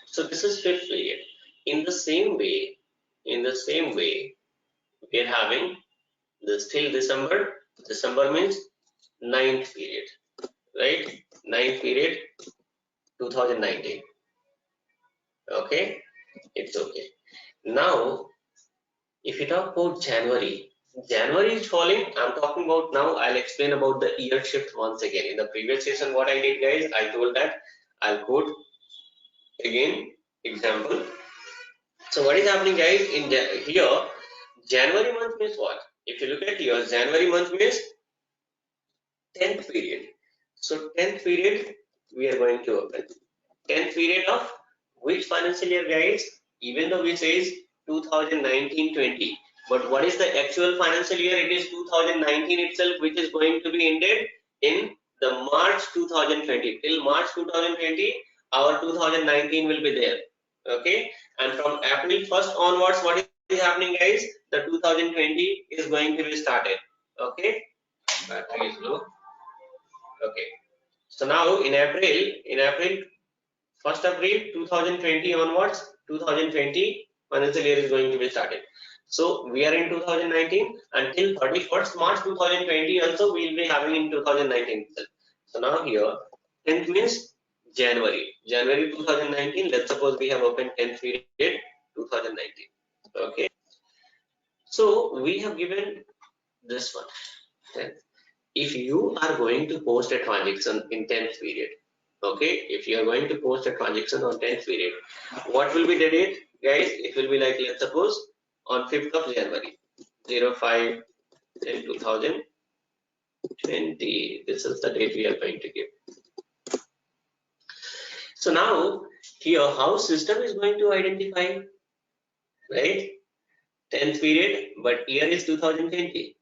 so this is fifth period. In the same way, we are having this till December. December means ninth period, right? Ninth period 2019. Okay, it's okay. Now if you talk about January, January is falling. I'm talking about now. I'll explain about the year shift once again. In the previous session, what I did, guys, I told that I'll quote again example. So what is happening, guys? In here, January month means what? If you look at here, January month means 10th period. So 10th period we are going to open. 10th period of which financial year, guys? Even though we says 2019-20, but what is the actual financial year? It is 2019 itself, which is going to be ended in the March 2020. Till March 2020, our 2019 will be there. Okay, and from April 1st onwards, what is happening, guys? The 2020 is going to be started. Okay, battery is low. Okay, so now in April 1st April 2020 onwards, 2020 financial year is going to be started. So we are in 2019 until 31st March 2020 also we will be having in 2019 itself. So now here 10th means January 2019. Let's suppose we have opened 10th period 2019. Okay. So we have given this one. 10th. If you are going to post a transaction in 10th period, okay, if you are going to post a transaction on 10th period, what will be the date, guys? It will be like, let's suppose on 5th of January 05 10 2020. This is the date we are going to give. So now here how system is going to identify, right? 10th period, but year is 2020,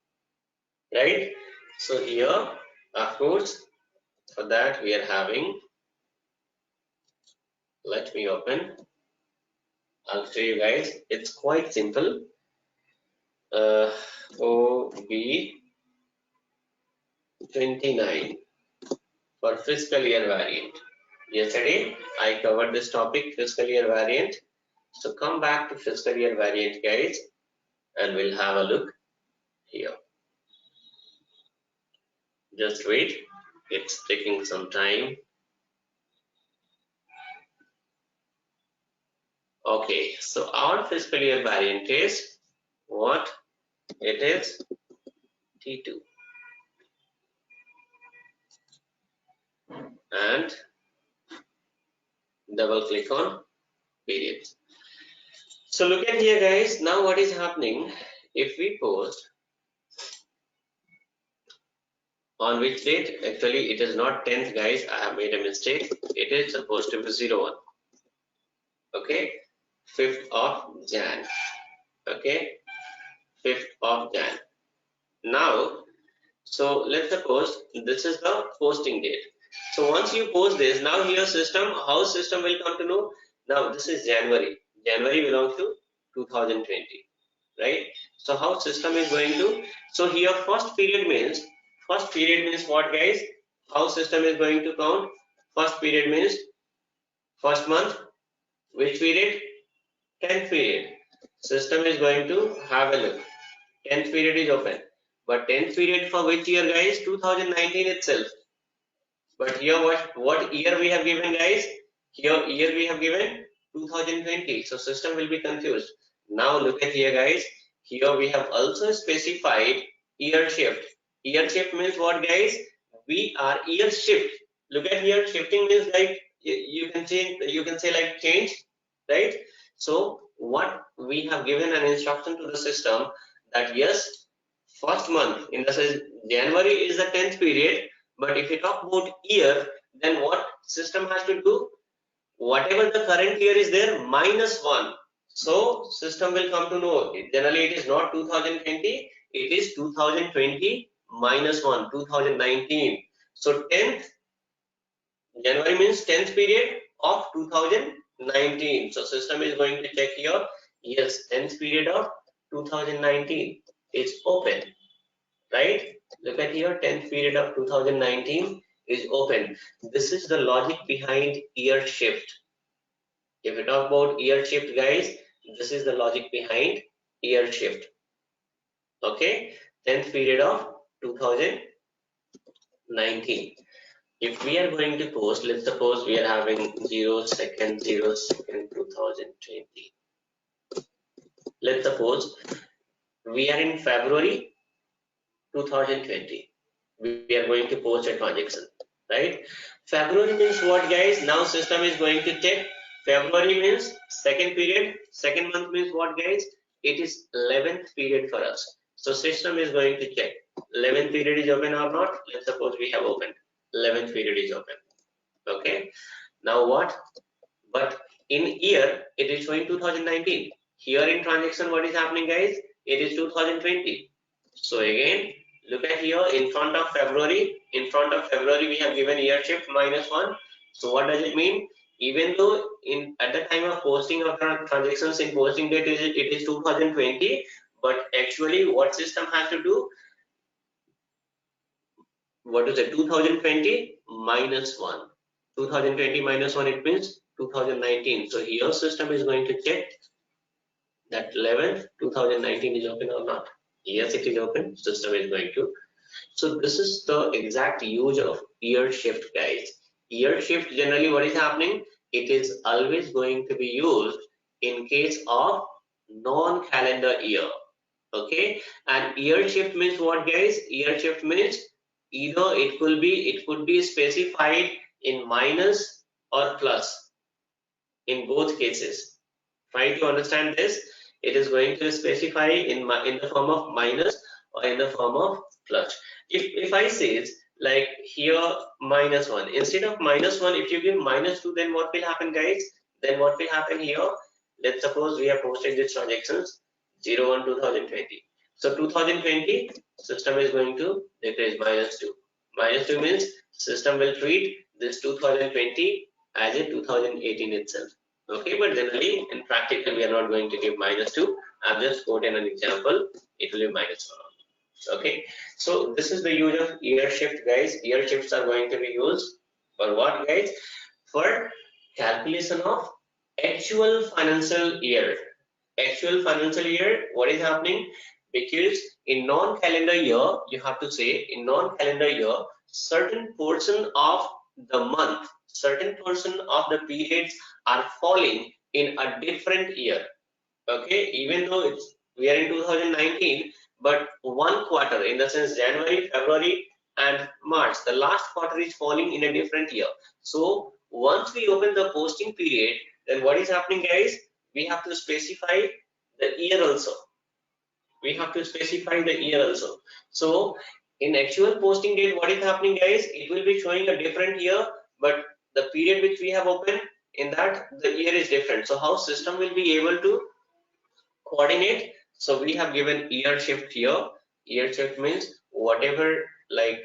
right? So here of course for that we are having, let me open, I'll show you guys. It's quite simple. OB29 for fiscal year variant. Yesterday I covered this topic, fiscal year variant. So come back to fiscal year variant, guys, and we'll have a look here. Just wait, it's taking some time. Okay, so our fiscal year variant is what? It is T2. And double click on periods. So look at here, guys. Now what is happening? If we post on which date, actually it is not 10th, guys. I have made a mistake. It is supposed to be 01. Okay, 5th of Jan. Okay, 5th of Jan. Now, so let's suppose this is the posting date. So once you post this, now here system, how system will come to know? Now this is January. January belongs to 2020, right? So how system is going to? So here first period means what, guys? How system is going to count? First period means first month. Which period? 10th period. System is going to have a look. 10th period is open. But 10th period for which year, guys? 2019 itself. But here what year we have given, guys? Here year we have given 2020. So system will be confused. Now look at here, guys. Here we have also specified year shift. Year shift means what, guys? We are year shift. Look at here, shifting means like you can say like change, right? So what we have given an instruction to the system that yes, first month in the sense January is the 10th period, but if you talk about year, then what system has to do? Whatever the current year is there, -1. So system will come to know. Generally, it is not 2020, it is 2020 -1, 2019. So 10th January means 10th period of 2019. So system is going to check here. Yes, 10th period of 2019 is open, right? Look at here, 10th period of 2019 is open. This is the logic behind year shift. If we talk about year shift, guys, this is the logic behind year shift. Okay, 10th period of 2019. If we are going to post, let's suppose we are having 0/2, 0/2, 2020. Let's suppose we are in February 2020. We are going to post a transaction, right? February means what, guys? Now system is going to check. February means second period. Second month means what, guys? It is 11th period for us. So system is going to check 11th period is open or not. Let's suppose we have opened 11th period is open. Okay. Now what? But in year it is showing 2019. Here in transaction, what is happening, guys? It is 2020. So again, look at here in front of February. In front of February, we have given year shift -1. So what does it mean? Even though at the time of posting of the transactions in posting date it is 2020, but actually what system has to do? What is it? 2020 -1. 2020 -1, it means 2019. So here system is going to check that 11th 2019 is open or not. Yes, it is open. System is going to. So this is the exact use of year shift, guys. Year shift, generally what is happening? It is always going to be used in case of non-calendar year. Okay, and year shift means what, guys? Year shift means either it could be specified in minus or plus in both cases. Try to understand this. It is going to specify in the form of minus or in the form of plus. If I say like here -1, instead of -1, if you give -2, then what will happen, guys? Then what will happen here? Let's suppose we have posted these transactions 01 2020. So 2020 system is going to decrease -2. -2 means system will treat this 2020 as a 2018 itself. Okay, but generally in practical we are not going to give -2. I've just quoted an example. It will be -1. Okay, so this is the use of year shift, guys. Year shifts are going to be used for what, guys? For calculation of actual financial year. Actual financial year, what is happening? Because in non-calendar year, you have to say in non-calendar year, certain portion of the month, certain portion of the periods are falling in a different year. Okay, even though we are in 2019, but one quarter, in the sense January, February, and March, the last quarter is falling in a different year. So once we open the posting period, then what is happening, guys? We have to specify the year also. We have to specify the year also. So in actual posting date, what is happening, guys? It will be showing a different year, but the period which we have opened, in that the year is different. So how system will be able to coordinate? So we have given year shift here. Year shift means whatever like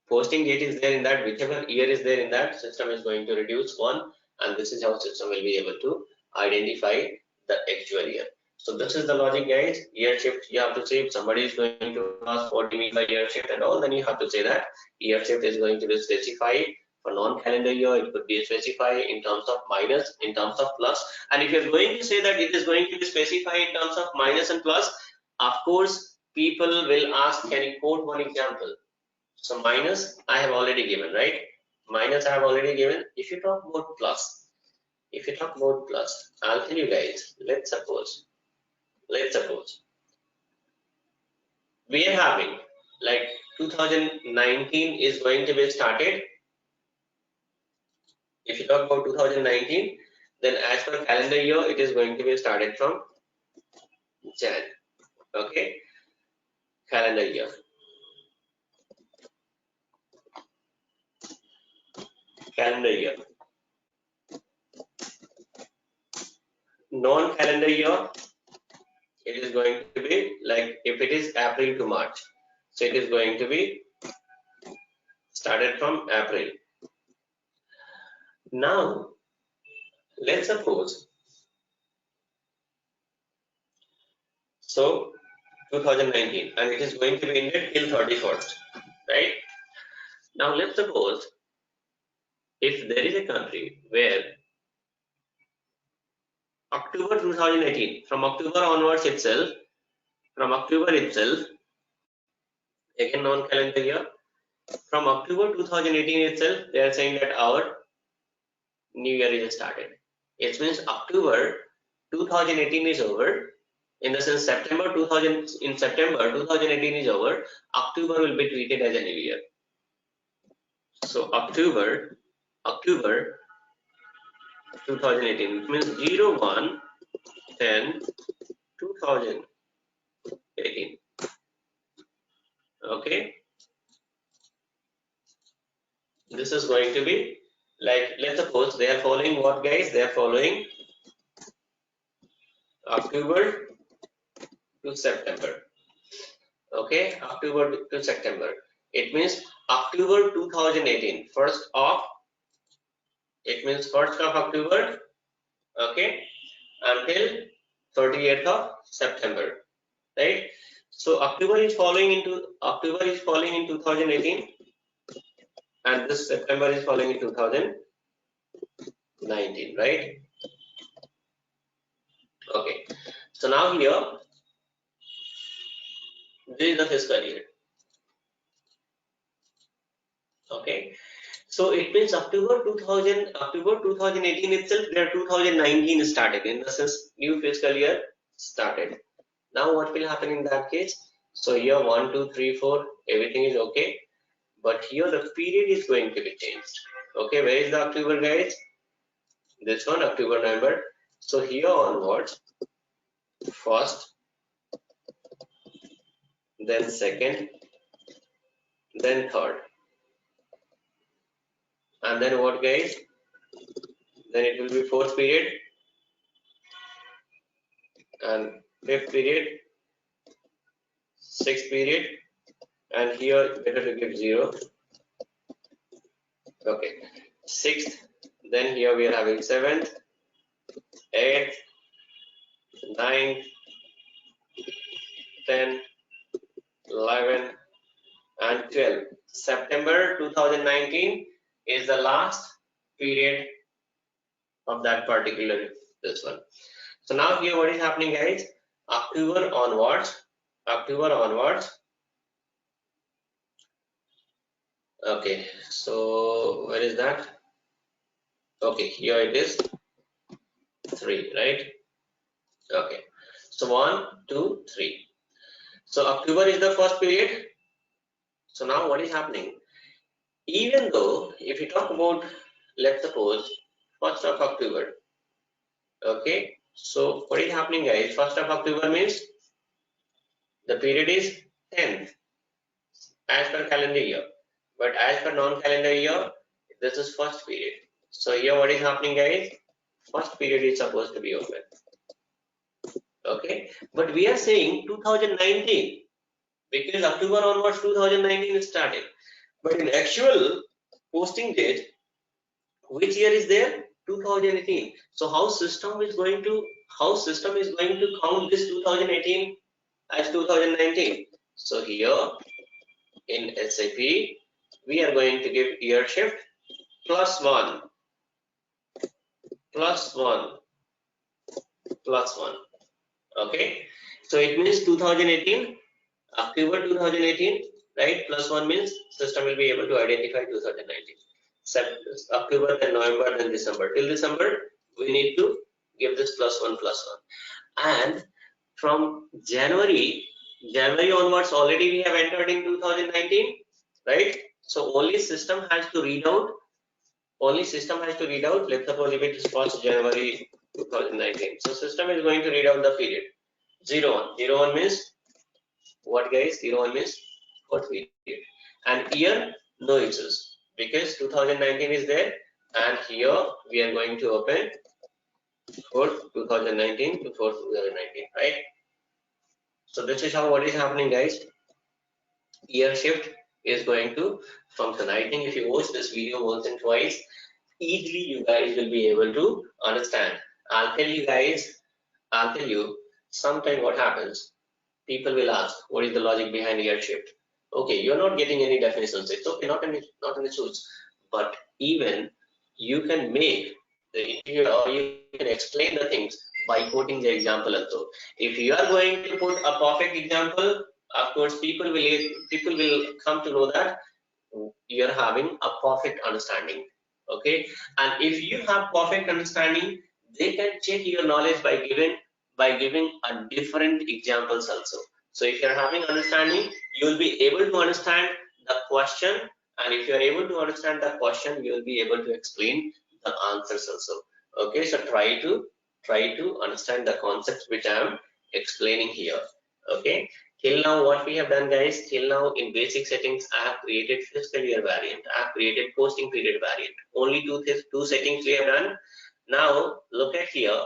posting date is there in that, whichever year is there in that, system is going to reduce one, and this is how system will be able to identify the actual year. So this is the logic, guys. Year shift, you have to say, if somebody is going to ask what do you mean by year shift and all, then you have to say that year shift is going to be specified for non-calendar year. It could be specified in terms of minus, in terms of plus, and if you're going to say that it is going to be specified in terms of minus and plus, of course people will ask, can you quote one example? So minus I have already given, right? Minus I have already given. If you talk about plus, I'll tell you guys, let's suppose we are having like 2019 is going to be started. If you talk about 2019, then as per calendar year, it is going to be started from Jan. Okay, calendar year. Non-calendar year, it is going to be like if it is April to March, so it is going to be started from April. Now let's suppose, so 2019, and it is going to be ended till 31st, right? Now let's suppose if there is a country where October 2018, from October onwards itself, again non-calendar year, from October 2018 itself, they are saying that our new year is started. It means October 2018 is over. In the sense September 2018 is over. October will be treated as a new year. So October 2018, it means 01/10/2018. Okay, this is going to be like, let's suppose they are following what, guys? They are following October to September. Okay, October to September. It means October 2018, first of October, okay, until 30th of September, right? So October is falling in 2018, and this September is falling in 2019, right? Okay, so now here this is the fiscal year. Okay, so it means October 2018 itself, there 2019 started, in the sense new fiscal year started. Now what will happen in that case? So here 1, 2, 3, 4, everything is okay, but here the period is going to be changed. Okay, where is the October, guys? This one, October, November. So here onwards, first, then second, then third, and then what, guys? Then it will be fourth period and fifth period, sixth period, and here better to give 0. Okay, sixth, then here we are having 7th, 8th, 9th, 10, 11, and 12. September 2019 is the last period of that particular this one. So now here what is happening, guys? October onwards. Okay, so where is that? Okay, here it is 3, right? Okay, so 1, 2, 3. So October is the first period. So now what is happening? Even though if you talk about, let's suppose 1st of October, okay, so what is happening, guys? 1st of October means the period is 10th as per calendar year, but as per non-calendar year, this is first period. So here what is happening, guys? First period is supposed to be open. Okay, but we are saying 2019 because October onwards 2019 is started, but in actual posting date, which year is there? 2018. So how system is going to count this 2018 as 2019? So here in SAP we are going to give year shift plus 1 plus 1 plus 1. Okay, so it means 2018, October 2018, right? Plus 1 means system will be able to identify 2019. October, then November, then December. Till December, we need to give this plus 1 plus 1. And from January onwards, already we have entered in 2019, right? So only system has to read out. Let's suppose if it is 1st January 2019. So system is going to read out the period 01. 01 means what, guys? 01 means what period? And year, no issues because 2019 is there, and here we are going to open for 2019 to 2019, right? So this is how what is happening, guys. Year shift is going to function. I think if you watch this video once and twice, easily you guys will be able to understand. I'll tell you sometime what happens. People will ask, what is the logic behind year shift? Okay, you're not getting any definitions. It's okay, not any issues. But even you can make the interview or you can explain the things by quoting the example also. If you are going to put a perfect example, of course, people will come to know that you are having a perfect understanding. Okay, and if you have perfect understanding, they can check your knowledge by giving a different examples also. So if you are having understanding, you will be able to understand the question, and if you are able to understand the question, you will be able to explain the answers also. Okay, so try to understand the concepts which I am explaining here. Okay, till now what we have done, guys, till now in basic settings I have created fiscal year variant, I have created posting period variant. Only two settings we have done. Now look at here,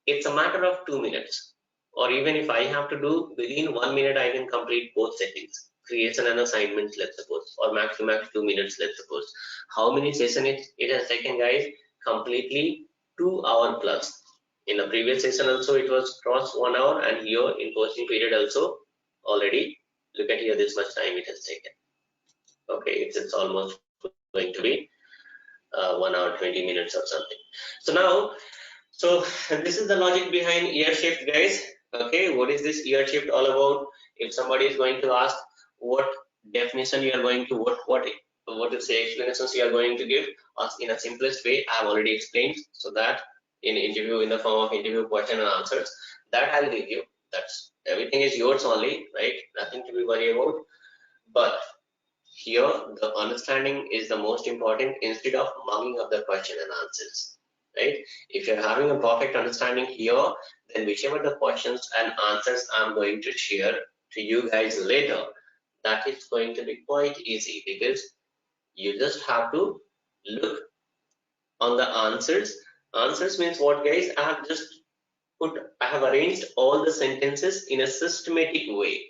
it's a matter of 2 minutes, or even if I have to do within 1 minute, I can complete both settings, creation and assignments, let's suppose, or max to max 2 minutes, let's suppose. How many sessions it has taken, guys? Completely 2 hours plus. In the previous session also it was crossed 1 hour, and here in posting period also already, look at here, this much time it has taken. Okay, it's almost going to be 1 hour 20 minutes or something. So this is the logic behind year shift, guys. Okay, what is this year shift all about? If somebody is going to ask what definition you are going to, what to say, explanations you are going to give us in a simplest way, I have already explained, so that in the form of interview question and answers, that I'll give you. That's everything is yours only, right? Nothing to be worried about. But here the understanding is the most important, instead of mugging up the question and answers, right? If you're having a perfect understanding here, then whichever the questions and answers I'm going to share to you guys later, that is going to be quite easy, because you just have to look on the answers. Answers means what, guys? I have arranged all the sentences in a systematic way,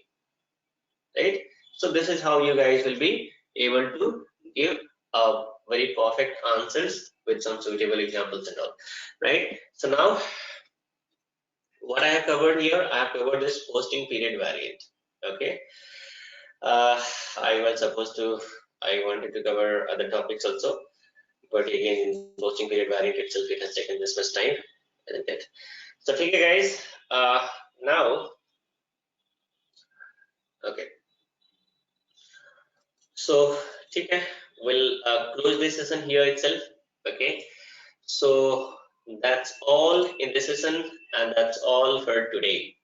right? So this is how you guys will be able to give a very perfect answers with some suitable examples and all, right? So now what I have covered here, I have covered this posting period variant. Okay, I was supposed to, I wanted to cover other topics also, but again, in posting period variant itself, it has taken this much time, isn't it? So, okay, guys. Now, okay. So, okay, we'll close this session here itself. Okay. So that's all in this session, and that's all for today.